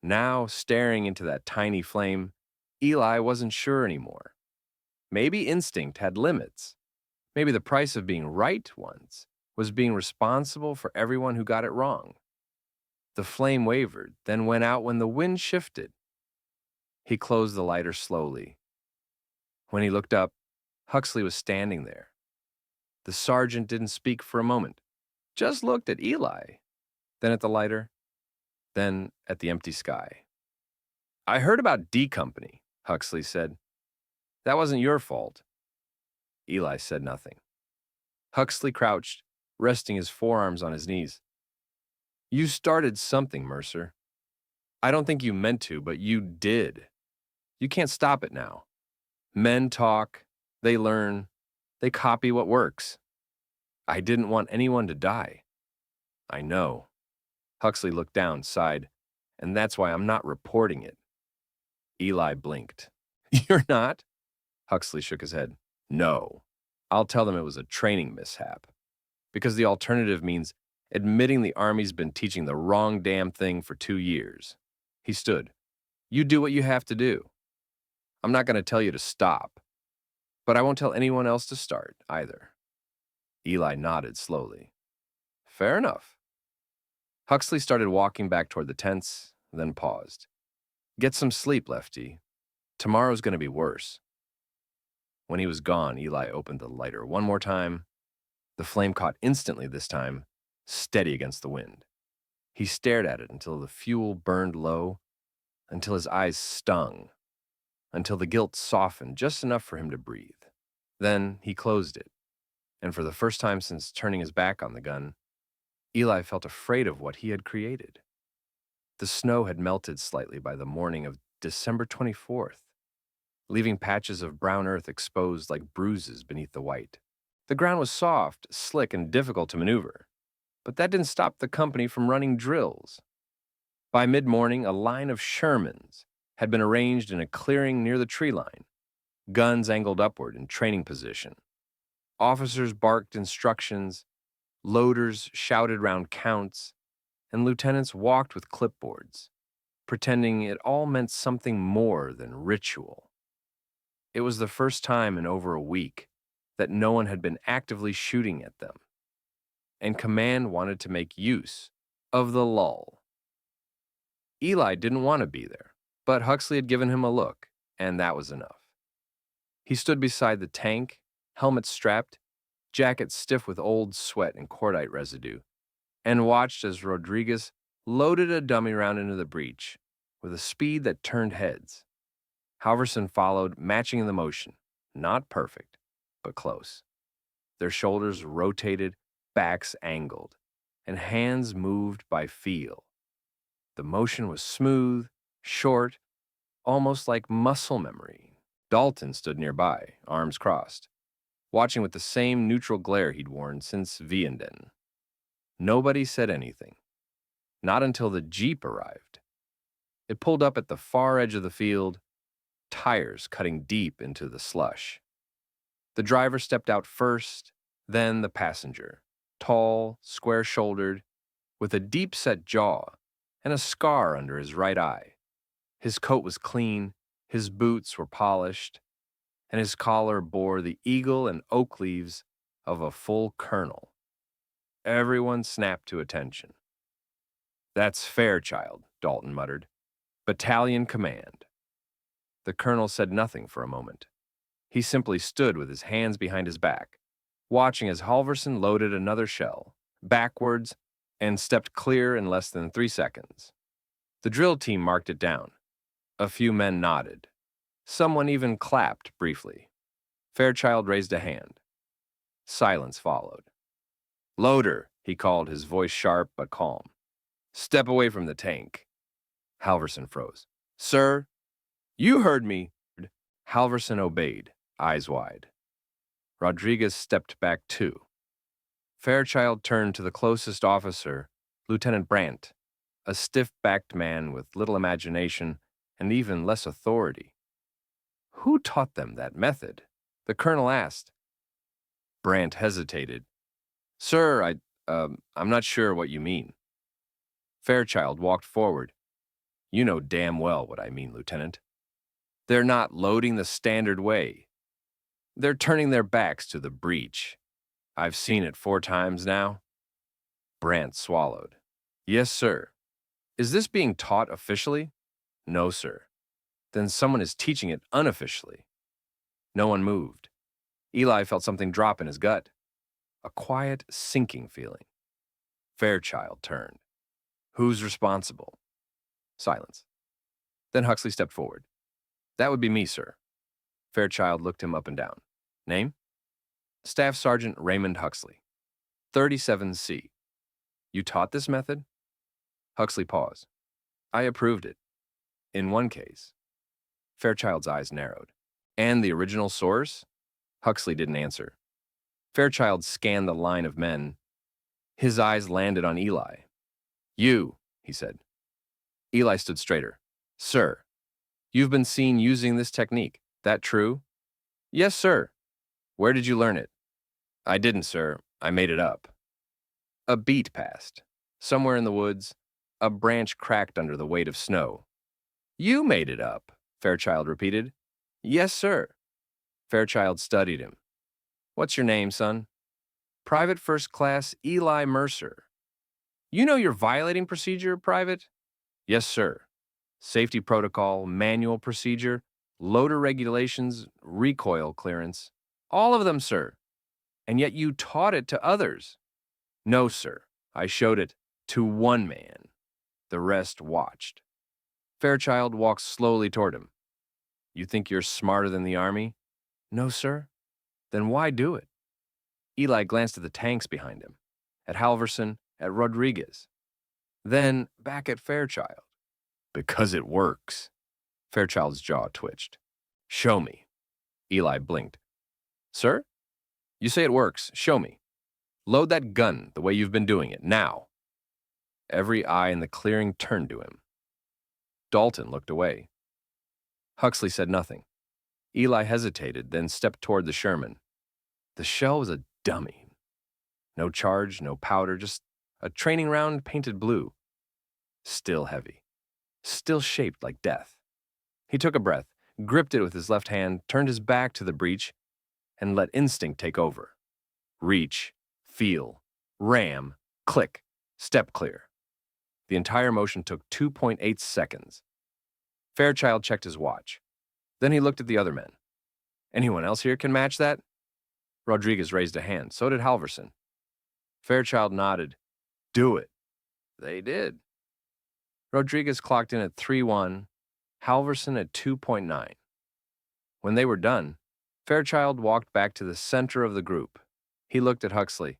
Now, staring into that tiny flame, Eli wasn't sure anymore. Maybe instinct had limits. Maybe the price of being right once was being responsible for everyone who got it wrong. The flame wavered, then went out when the wind shifted. He closed the lighter slowly. When he looked up, Huxley was standing there. The sergeant didn't speak for a moment, just looked at Eli, then at the lighter, then at the empty sky. I heard about D Company, Huxley said. That wasn't your fault. Eli said nothing. Huxley crouched, resting his forearms on his knees. You started something, Mercer. I don't think you meant to, but you did. You can't stop it now. Men talk, they learn, they copy what works. I didn't want anyone to die. I know. Huxley looked down, sighed, and that's why I'm not reporting it. Eli blinked. You're not? Huxley shook his head. No. I'll tell them it was a training mishap. Because the alternative means admitting the Army's been teaching the wrong damn thing for 2 years. He stood. You do what you have to do. I'm not going to tell you to stop. But I won't tell anyone else to start, either. Eli nodded slowly. Fair enough. Huxley started walking back toward the tents, then paused. Get some sleep, Lefty. Tomorrow's going to be worse. When he was gone, Eli opened the lighter one more time. The flame caught instantly this time, steady against the wind. He stared at it until the fuel burned low, until his eyes stung, until the guilt softened just enough for him to breathe. Then he closed it, and for the first time since turning his back on the gun, Eli felt afraid of what he had created. The snow had melted slightly by the morning of December 24th, leaving patches of brown earth exposed like bruises beneath the white. The ground was soft, slick, and difficult to maneuver, but that didn't stop the company from running drills. By mid-morning, a line of Shermans had been arranged in a clearing near the tree line, guns angled upward in training position. Officers barked instructions, loaders shouted round counts, and lieutenants walked with clipboards, pretending it all meant something more than ritual. It was the first time in over a week that no one had been actively shooting at them, and command wanted to make use of the lull. Eli didn't want to be there, but Huxley had given him a look, and that was enough. He stood beside the tank, helmet strapped, jacket stiff with old sweat and cordite residue, and watched as Rodriguez loaded a dummy round into the breech with a speed that turned heads. Halverson followed, matching the motion, not perfect, but close. Their shoulders rotated, backs angled, and hands moved by feel. The motion was smooth, short, almost like muscle memory. Dalton stood nearby, arms crossed, watching with the same neutral glare he'd worn since Vianden. Nobody said anything, not until the Jeep arrived. It pulled up at the far edge of the field, tires cutting deep into the slush. The driver stepped out first, then the passenger, tall, square-shouldered, with a deep-set jaw and a scar under his right eye. His coat was clean, his boots were polished, and his collar bore the eagle and oak leaves of a full colonel. Everyone snapped to attention. That's Fairchild, Dalton muttered. Battalion command. The colonel said nothing for a moment. He simply stood with his hands behind his back, watching as Halverson loaded another shell, backwards, and stepped clear in less than 3 seconds. The drill team marked it down. A few men nodded. Someone even clapped briefly. Fairchild raised a hand. Silence followed. Loader, he called, his voice sharp but calm. Step away from the tank. Halverson froze. Sir, you heard me. Halverson obeyed, eyes wide. Rodriguez stepped back too. Fairchild turned to the closest officer, Lieutenant Brandt, a stiff-backed man with little imagination and even less authority. Who taught them that method? The colonel asked. Brandt hesitated. Sir, I'm not sure what you mean. Fairchild walked forward. You know damn well what I mean, Lieutenant. They're not loading the standard way. They're turning their backs to the breech. I've seen it 4 times now. Brandt swallowed. Yes, sir. Is this being taught officially? No, sir. Then someone is teaching it unofficially. No one moved. Eli felt something drop in his gut. A quiet, sinking feeling. Fairchild turned. Who's responsible? Silence. Then Huxley stepped forward. That would be me, sir. Fairchild looked him up and down. Name? Staff Sergeant Raymond Huxley. 37C. You taught this method? Huxley paused. I approved it. In one case. Fairchild's eyes narrowed. And the original source? Huxley didn't answer. Fairchild scanned the line of men. His eyes landed on Eli. You, he said. Eli stood straighter. Sir, you've been seen using this technique. That true? Yes, sir. Where did you learn it? I didn't, sir. I made it up. A beat passed. Somewhere in the woods, a branch cracked under the weight of snow. You made it up, Fairchild repeated. Yes, sir. Fairchild studied him. What's your name, son? Private First Class Eli Mercer. You know you're violating procedure, Private? Yes, sir. Safety protocol, manual procedure, loader regulations, recoil clearance. All of them, sir. And yet you taught it to others. No, sir. I showed it to one man. The rest watched. Fairchild walked slowly toward him. You think you're smarter than the Army? No, sir. Then why do it? Eli glanced at the tanks behind him, at Halverson, at Rodriguez. Then back at Fairchild. Because it works. Fairchild's jaw twitched. Show me. Eli blinked. Sir? You say it works. Show me. Load that gun the way you've been doing it, now. Every eye in the clearing turned to him. Dalton looked away. Huxley said nothing. Eli hesitated, then stepped toward the Sherman. The shell was a dummy. No charge, no powder, just a training round painted blue. Still heavy. Still shaped like death. He took a breath, gripped it with his left hand, turned his back to the breech, and let instinct take over. Reach, feel, ram, click, step clear. The entire motion took 2.8 seconds. Fairchild checked his watch. Then he looked at the other men. Anyone else here can match that? Rodriguez raised a hand. So did Halverson. Fairchild nodded. Do it. They did. Rodriguez clocked in at 3.1, Halverson at 2.9. When they were done, Fairchild walked back to the center of the group. He looked at Huxley.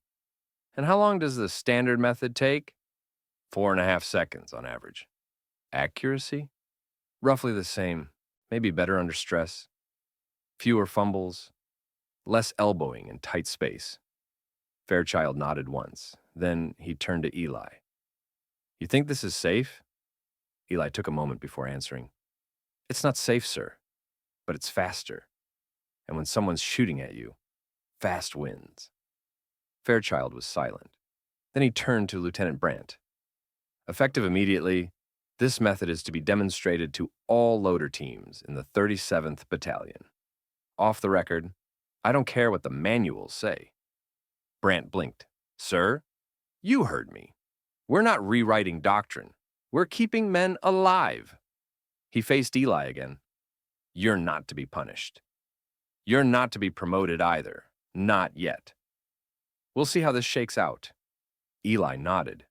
And how long does the standard method take? 4.5 seconds on average. Accuracy? Roughly the same, maybe better under stress. Fewer fumbles, less elbowing in tight space. Fairchild nodded once. Then he turned to Eli. You think this is safe? Eli took a moment before answering. It's not safe, sir, but it's faster. And when someone's shooting at you, fast wins. Fairchild was silent. Then he turned to Lieutenant Brandt. Effective immediately, this method is to be demonstrated to all loader teams in the 37th Battalion. Off the record, I don't care what the manuals say. Brandt blinked. Sir, you heard me. We're not rewriting doctrine. We're keeping men alive. He faced Eli again. You're not to be punished. You're not to be promoted either. Not yet. We'll see how this shakes out. Eli nodded.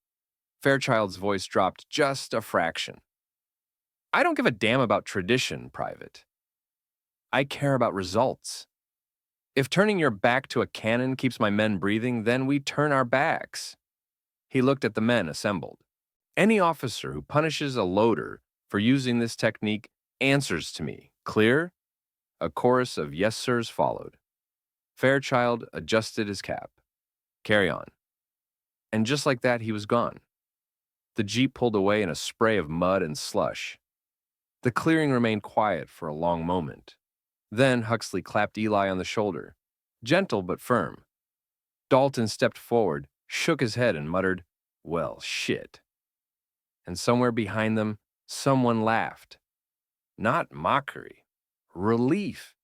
Fairchild's voice dropped just a fraction. I don't give a damn about tradition, Private. I care about results. If turning your back to a cannon keeps my men breathing, then we turn our backs. He looked at the men assembled. Any officer who punishes a loader for using this technique answers to me. Clear? A chorus of yes sirs followed. Fairchild adjusted his cap. Carry on. And just like that, he was gone. The jeep pulled away in a spray of mud and slush. The clearing remained quiet for a long moment. Then Huxley clapped Eli on the shoulder, gentle but firm. Dalton stepped forward, shook his head, and muttered, well, shit. And somewhere behind them, someone laughed. Not mockery, relief.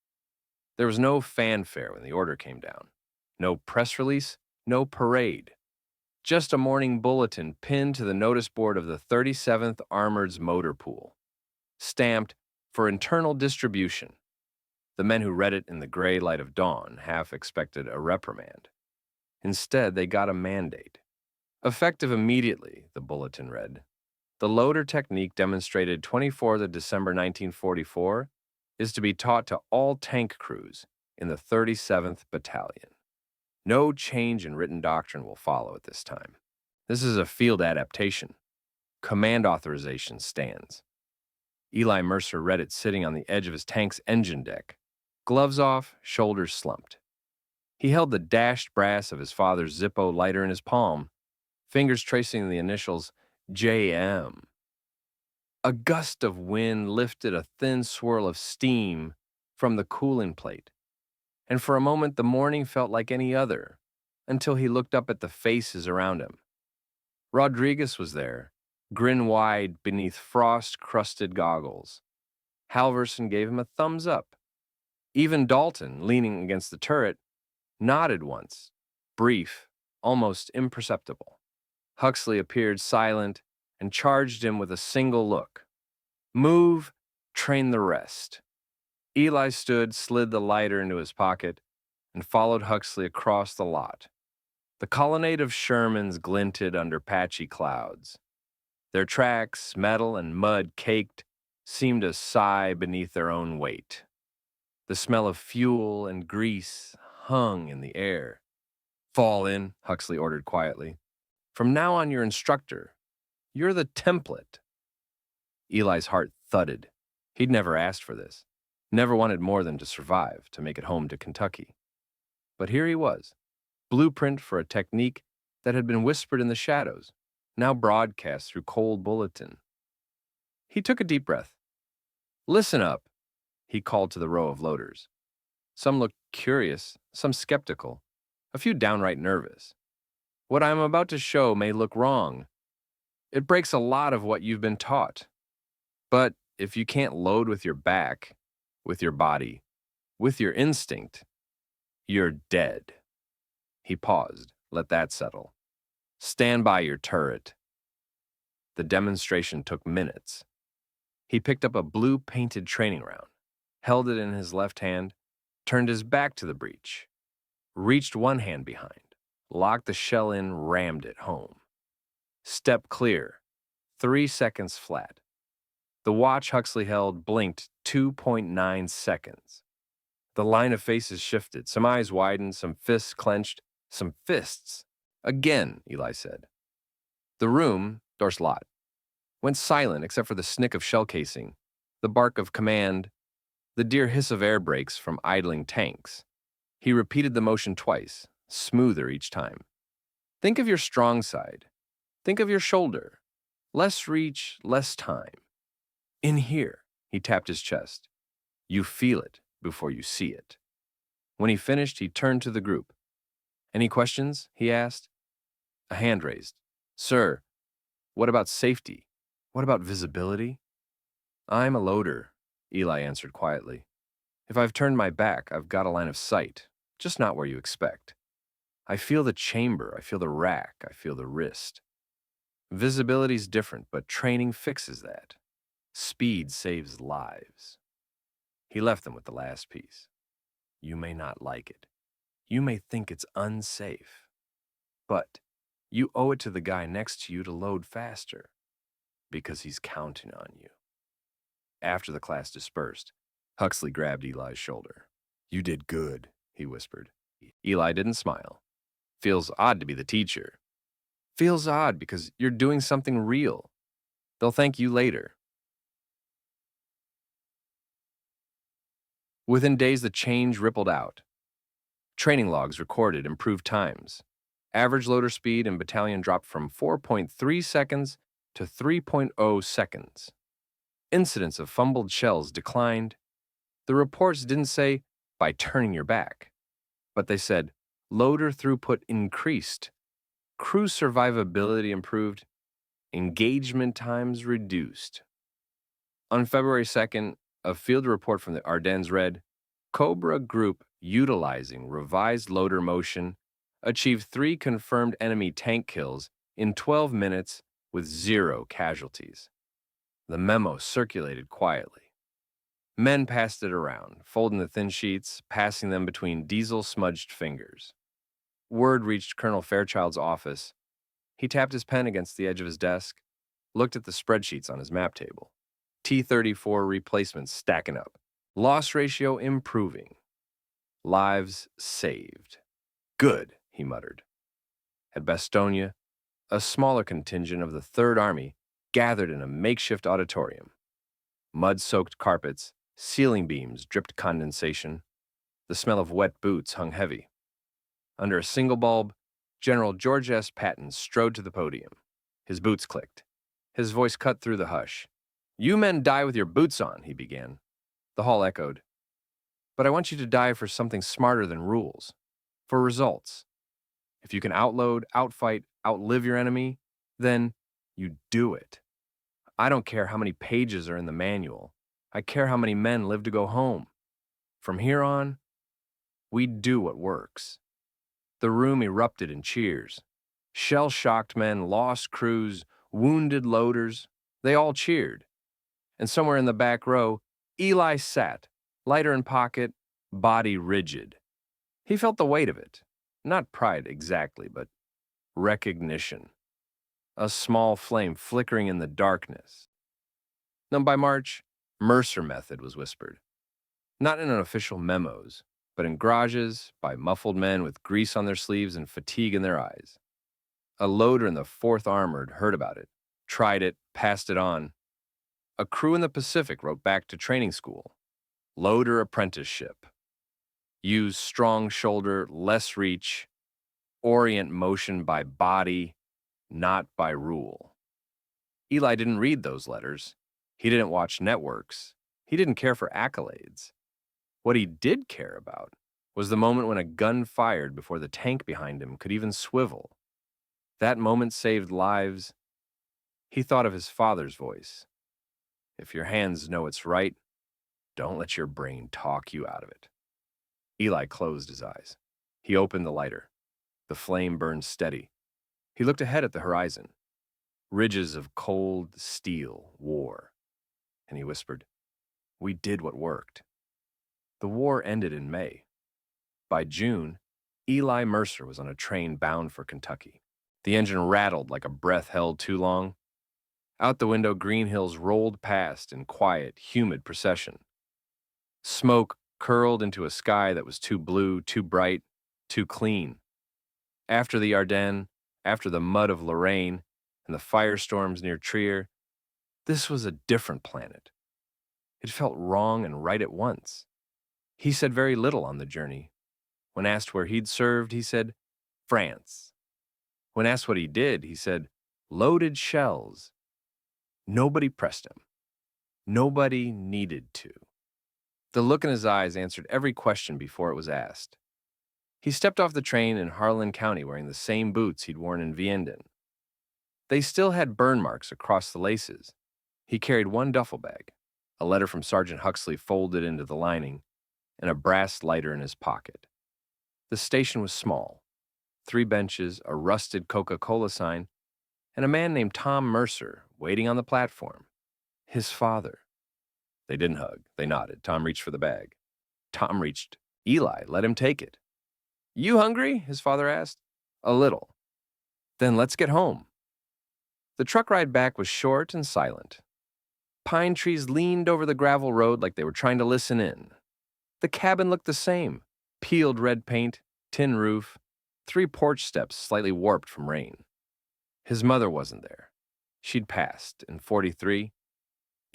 There was no fanfare when the order came down. No press release, no parade. Just a morning bulletin pinned to the notice board of the 37th Armored's motor pool, stamped for internal distribution. The men who read it in the gray light of dawn half expected a reprimand. Instead, they got a mandate. Effective immediately, the bulletin read. The loader technique demonstrated 24th of December 1944 is to be taught to all tank crews in the 37th Battalion. No change in written doctrine will follow at this time. This is a field adaptation. Command authorization stands. Eli Mercer read it sitting on the edge of his tank's engine deck, gloves off, shoulders slumped. He held the dashed brass of his father's Zippo lighter in his palm, fingers tracing the initials JM. A gust of wind lifted a thin swirl of steam from the cooling plate, and for a moment the morning felt like any other, until he looked up at the faces around him. Rodriguez was there, grin wide beneath frost-crusted goggles. Halverson gave him a thumbs up. Even Dalton, leaning against the turret, nodded once, brief, almost imperceptible. Huxley appeared silent and charged him with a single look. Move, train the rest. Eli stood, slid the lighter into his pocket, and followed Huxley across the lot. The colonnade of Shermans glinted under patchy clouds. Their tracks, metal and mud caked, seemed to sigh beneath their own weight. The smell of fuel and grease hung in the air. Fall in, Huxley ordered quietly. From now on, you're instructor. You're the template. Eli's heart thudded. He'd never asked for this. Never wanted more than to survive, to make it home to Kentucky. But here he was, blueprint for a technique that had been whispered in the shadows, now broadcast through cold bulletin. He took a deep breath. Listen up, he called to the row of loaders. Some looked curious, some skeptical, a few downright nervous. What I'm about to show may look wrong. It breaks a lot of what you've been taught. But if you can't load with your back, with your body, with your instinct, you're dead. He paused. Let that settle. Stand by your turret. The demonstration took minutes. He picked up a blue-painted training round, held it in his left hand, turned his back to the breech, reached one hand behind, locked the shell in, rammed it home. Step clear. 3 seconds flat. The watch Huxley held blinked 2.9 seconds. The line of faces shifted. Some eyes widened, some fists clenched, some fists. Again, Eli said. The room, Dorst lot, went silent except for the snick of shell casing, the bark of command, the dear hiss of air brakes from idling tanks. He repeated the motion twice, smoother each time. Think of your strong side. Think of your shoulder. Less reach, less time. In here, he tapped his chest. You feel it before you see it. When he finished, he turned to the group. Any questions? He asked. A hand raised. Sir, what about safety? What about visibility? I'm a loader, Eli answered quietly. If I've turned my back, I've got a line of sight, just not where you expect. I feel the chamber, I feel the rack, I feel the wrist. Visibility's different, but training fixes that. Speed saves lives. He left them with the last piece. You may not like it. You may think it's unsafe. But you owe it to the guy next to you to load faster, because he's counting on you. After the class dispersed, Huxley grabbed Eli's shoulder. You did good, he whispered. Eli didn't smile. Feels odd to be the teacher. Feels odd because you're doing something real. They'll thank you later. Within days, the change rippled out. Training logs recorded improved times. Average loader speed in battalion dropped from 4.3 seconds to 3.0 seconds. Incidents of fumbled shells declined. The reports didn't say, by turning your back, but they said, loader throughput increased, crew survivability improved, engagement times reduced. On February 2nd, a field report from the Ardennes read, Cobra Group, utilizing revised loader motion, achieved 3 confirmed enemy tank kills in 12 minutes with 0 casualties. The memo circulated quietly. Men passed it around, folding the thin sheets, passing them between diesel-smudged fingers. Word reached Colonel Fairchild's office. He tapped his pen against the edge of his desk. looked at the spreadsheets on his map table. T-34 replacements stacking up. Loss ratio improving. Lives saved. Good, he muttered. At Bastogne, a smaller contingent of the Third Army gathered in a makeshift auditorium. Mud-soaked carpets, ceiling beams dripped condensation. The smell of wet boots hung heavy. Under a single bulb, General George S. Patton strode to the podium. His boots clicked. His voice cut through the hush. "You men die with your boots on," he began. The hall echoed. "But I want you to die for something smarter than rules. For results. If you can outload, outfight, outlive your enemy, then you do it. I don't care how many pages are in the manual. I care how many men live to go home. From here on, we do what works." The room erupted in cheers. Shell-shocked men, lost crews, wounded loaders, they all cheered. And somewhere in the back row, Eli sat, lighter in pocket, body rigid. He felt the weight of it. Not pride exactly, but recognition. A small flame flickering in the darkness. Now by March, Mercer method was whispered. Not in official memos, but in garages by muffled men with grease on their sleeves and fatigue in their eyes. A loader in the 4th Armored heard about it, tried it, passed it on. A crew in the Pacific wrote back to training school. Loader apprenticeship. Use strong shoulder, less reach. Orient motion by body, not by rule. Eli didn't read those letters. He didn't watch networks. He didn't care for accolades. What he did care about was the moment when a gun fired before the tank behind him could even swivel. That moment saved lives. He thought of his father's voice. If your hands know it's right, don't let your brain talk you out of it. Eli closed his eyes. He opened the lighter. The flame burned steady. He looked ahead at the horizon. Ridges of cold steel, war. And he whispered, "We did what worked." The war ended in May. By June, Eli Mercer was on a train bound for Kentucky. The engine rattled like a breath held too long. Out the window, green hills rolled past in quiet, humid procession. Smoke curled into a sky that was too blue, too bright, too clean. After the Ardennes, after the mud of Lorraine and the firestorms near Trier, this was a different planet. It felt wrong and right at once. He said very little on the journey. When asked where he'd served, he said, France. When asked what he did, he said, loaded shells. Nobody pressed him. Nobody needed to. The look in his eyes answered every question before it was asked. He stepped off the train in Harlan County wearing the same boots he'd worn in Vianden. They still had burn marks across the laces. He carried one duffel bag, a letter from Sergeant Huxley folded into the lining, and a brass lighter in his pocket. The station was small. 3 benches, a rusted Coca-Cola sign, and a man named Tom Mercer waiting on the platform. His father. They didn't hug. They nodded. Tom reached for the bag. Tom reached. Eli let him take it. You hungry? His father asked. A little. Then let's get home. The truck ride back was short and silent. Pine trees leaned over the gravel road like they were trying to listen in. The cabin looked the same. Peeled red paint, tin roof, 3 porch steps slightly warped from rain. His mother wasn't there. She'd passed in 43.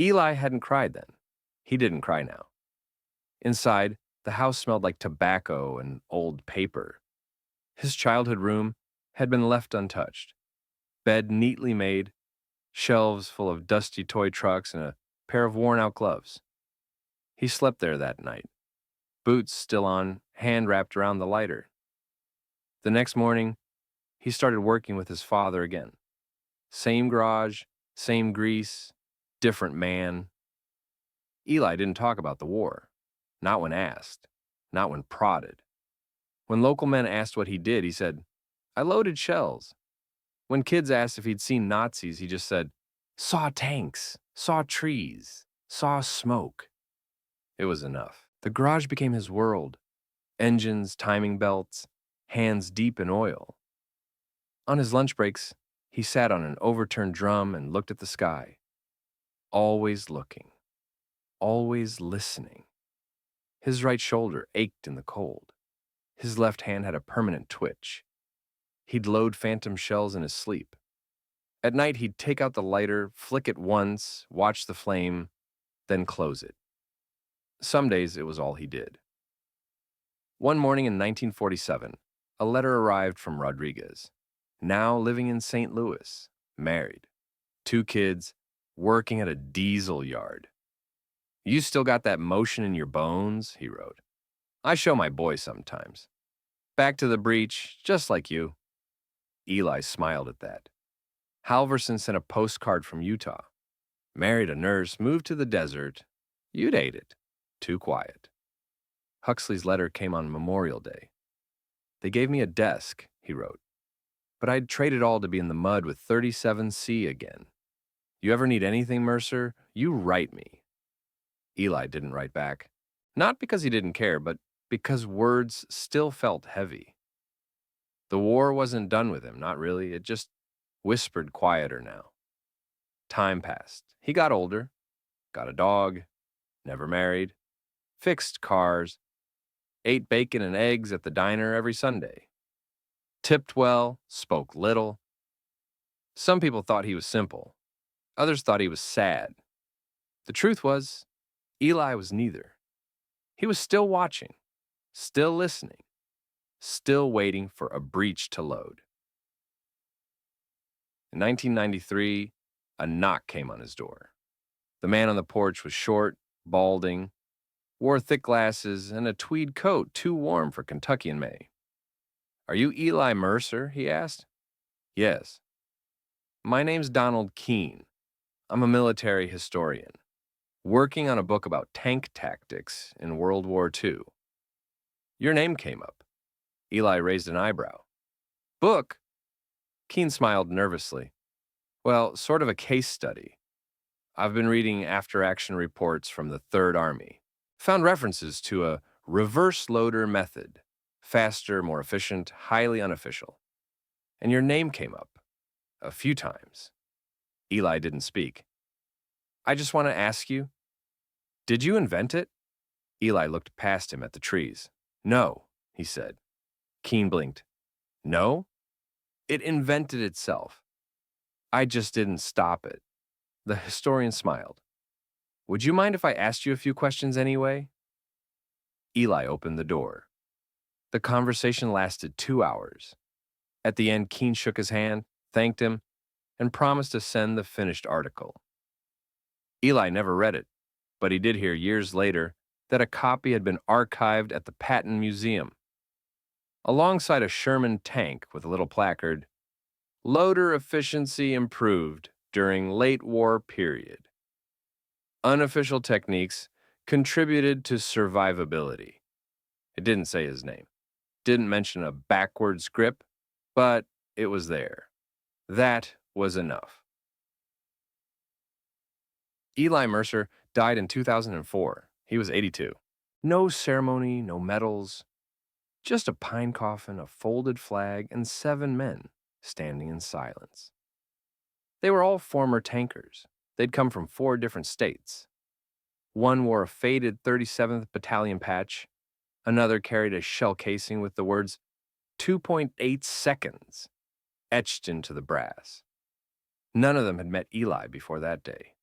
Eli hadn't cried then. He didn't cry now. Inside, the house smelled like tobacco and old paper. His childhood room had been left untouched. Bed neatly made, shelves full of dusty toy trucks and a pair of worn-out gloves. He slept there that night, boots still on, hand wrapped around the lighter. The next morning, he started working with his father again. Same garage, same grease, different man. Eli didn't talk about the war, not when asked, not when prodded. When local men asked what he did, he said, I loaded shells. When kids asked if he'd seen Nazis, he just said, saw tanks, saw trees, saw smoke. It was enough. The garage became his world. Engines, timing belts, hands deep in oil. On his lunch breaks, He sat on an overturned drum and looked at the sky, always looking, always listening. His right shoulder ached in the cold. His left hand had a permanent twitch. He'd load phantom shells in his sleep. At night, he'd take out the lighter, flick it once, watch the flame, then close it. Some days, it was all he did. One morning in 1947, a letter arrived from Rodriguez, now living in St. Louis, married, 2 kids, working at a diesel yard. "You still got that motion in your bones," he wrote. "I show my boys sometimes. Back to the breach, just like you." Eli smiled at that. Halverson sent a postcard from Utah. "Married a nurse, moved to the desert. You'd hate it. Too quiet." Huxley's letter came on Memorial Day. "They gave me a desk," he wrote, "but I'd trade it all to be in the mud with 37C again. You ever need anything, Mercer, you write me." Eli didn't write back. Not because he didn't care, but because words still felt heavy. The war wasn't done with him, not really. It just whispered quieter now. Time passed. He got older, got a dog, never married, fixed cars, ate bacon and eggs at the diner every Sunday, tipped well, spoke little. Some people thought he was simple. Others thought he was sad. The truth was, Eli was neither. He was still watching, still listening, still waiting for a breach to load. In 1993, a knock came on his door. The man on the porch was short, balding, wore thick glasses and a tweed coat too warm for Kentucky in May. "Are you Eli Mercer?" he asked. "Yes." "My name's Donald Keene. I'm a military historian, working on a book about tank tactics in World War II. Your name came up." Eli raised an eyebrow. "Book?" Keene smiled nervously. "Well, sort of a case study. I've been reading after-action reports from the Third Army. Found references to a reverse loader method, faster, more efficient, highly unofficial. And your name came up a few times." Eli didn't speak. "I just want to ask you, did you invent it?" Eli looked past him at the trees. "No," he said. Keene blinked. "No? It invented itself. I just didn't stop it." The historian smiled. "Would you mind if I asked you a few questions anyway?" Eli opened the door. The conversation lasted 2 hours. At the end, Keene shook his hand, thanked him, and promised to send the finished article. Eli never read it, but he did hear years later that a copy had been archived at the Patton Museum, alongside a Sherman tank with a little placard, "Loader efficiency improved during late war period. Unofficial techniques contributed to survivability." It didn't say his name, didn't mention a backwards grip, but it was there. That was enough. Eli Mercer died in 2004. He was 82. No ceremony, no medals, just a pine coffin, a folded flag, and 7 men standing in silence. They were all former tankers. They'd come from 4 different states. One wore a faded 37th Battalion patch. Another carried a shell casing with the words 2.8 seconds etched into the brass. None of them had met Eli before that day,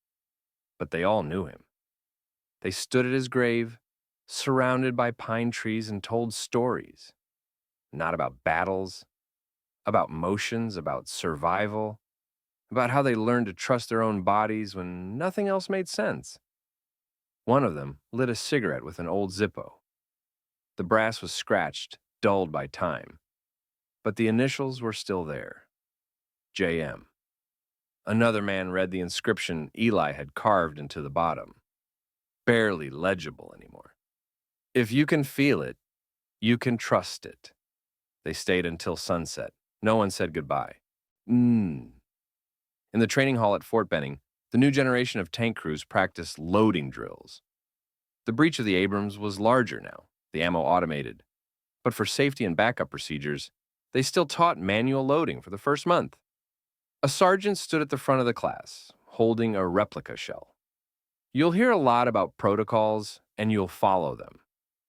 but they all knew him. They stood at his grave, surrounded by pine trees, and told stories. Not about battles, about motions, about survival, about how they learned to trust their own bodies when nothing else made sense. One of them lit a cigarette with an old Zippo. The brass was scratched, dulled by time, but the initials were still there. JM. Another man read the inscription Eli had carved into the bottom. Barely legible anymore. "If you can feel it, you can trust it." They stayed until sunset. No one said goodbye. In the training hall at Fort Benning, the new generation of tank crews practiced loading drills. The breech of the Abrams was larger now, the ammo automated. But for safety and backup procedures, they still taught manual loading for the first month. A sergeant stood at the front of the class, holding a replica shell. You'll hear a lot about protocols, and you'll follow them.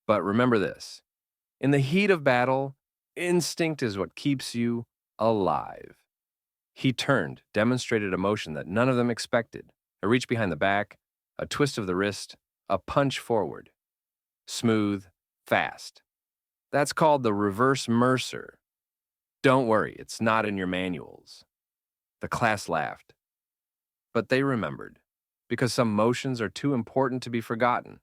But remember this: in the heat of battle, instinct is what keeps you alive. He turned, demonstrated a motion that none of them expected: a reach behind the back, a twist of the wrist, a punch forward. Smooth, fast. That's called the reverse Mercer. Don't worry, it's not in your manuals. The class laughed. But they remembered, because some motions are too important to be forgotten,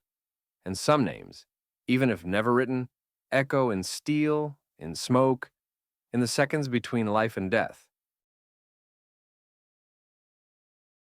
and some names, even if never written, echo in steel, in smoke, in the seconds between life and death.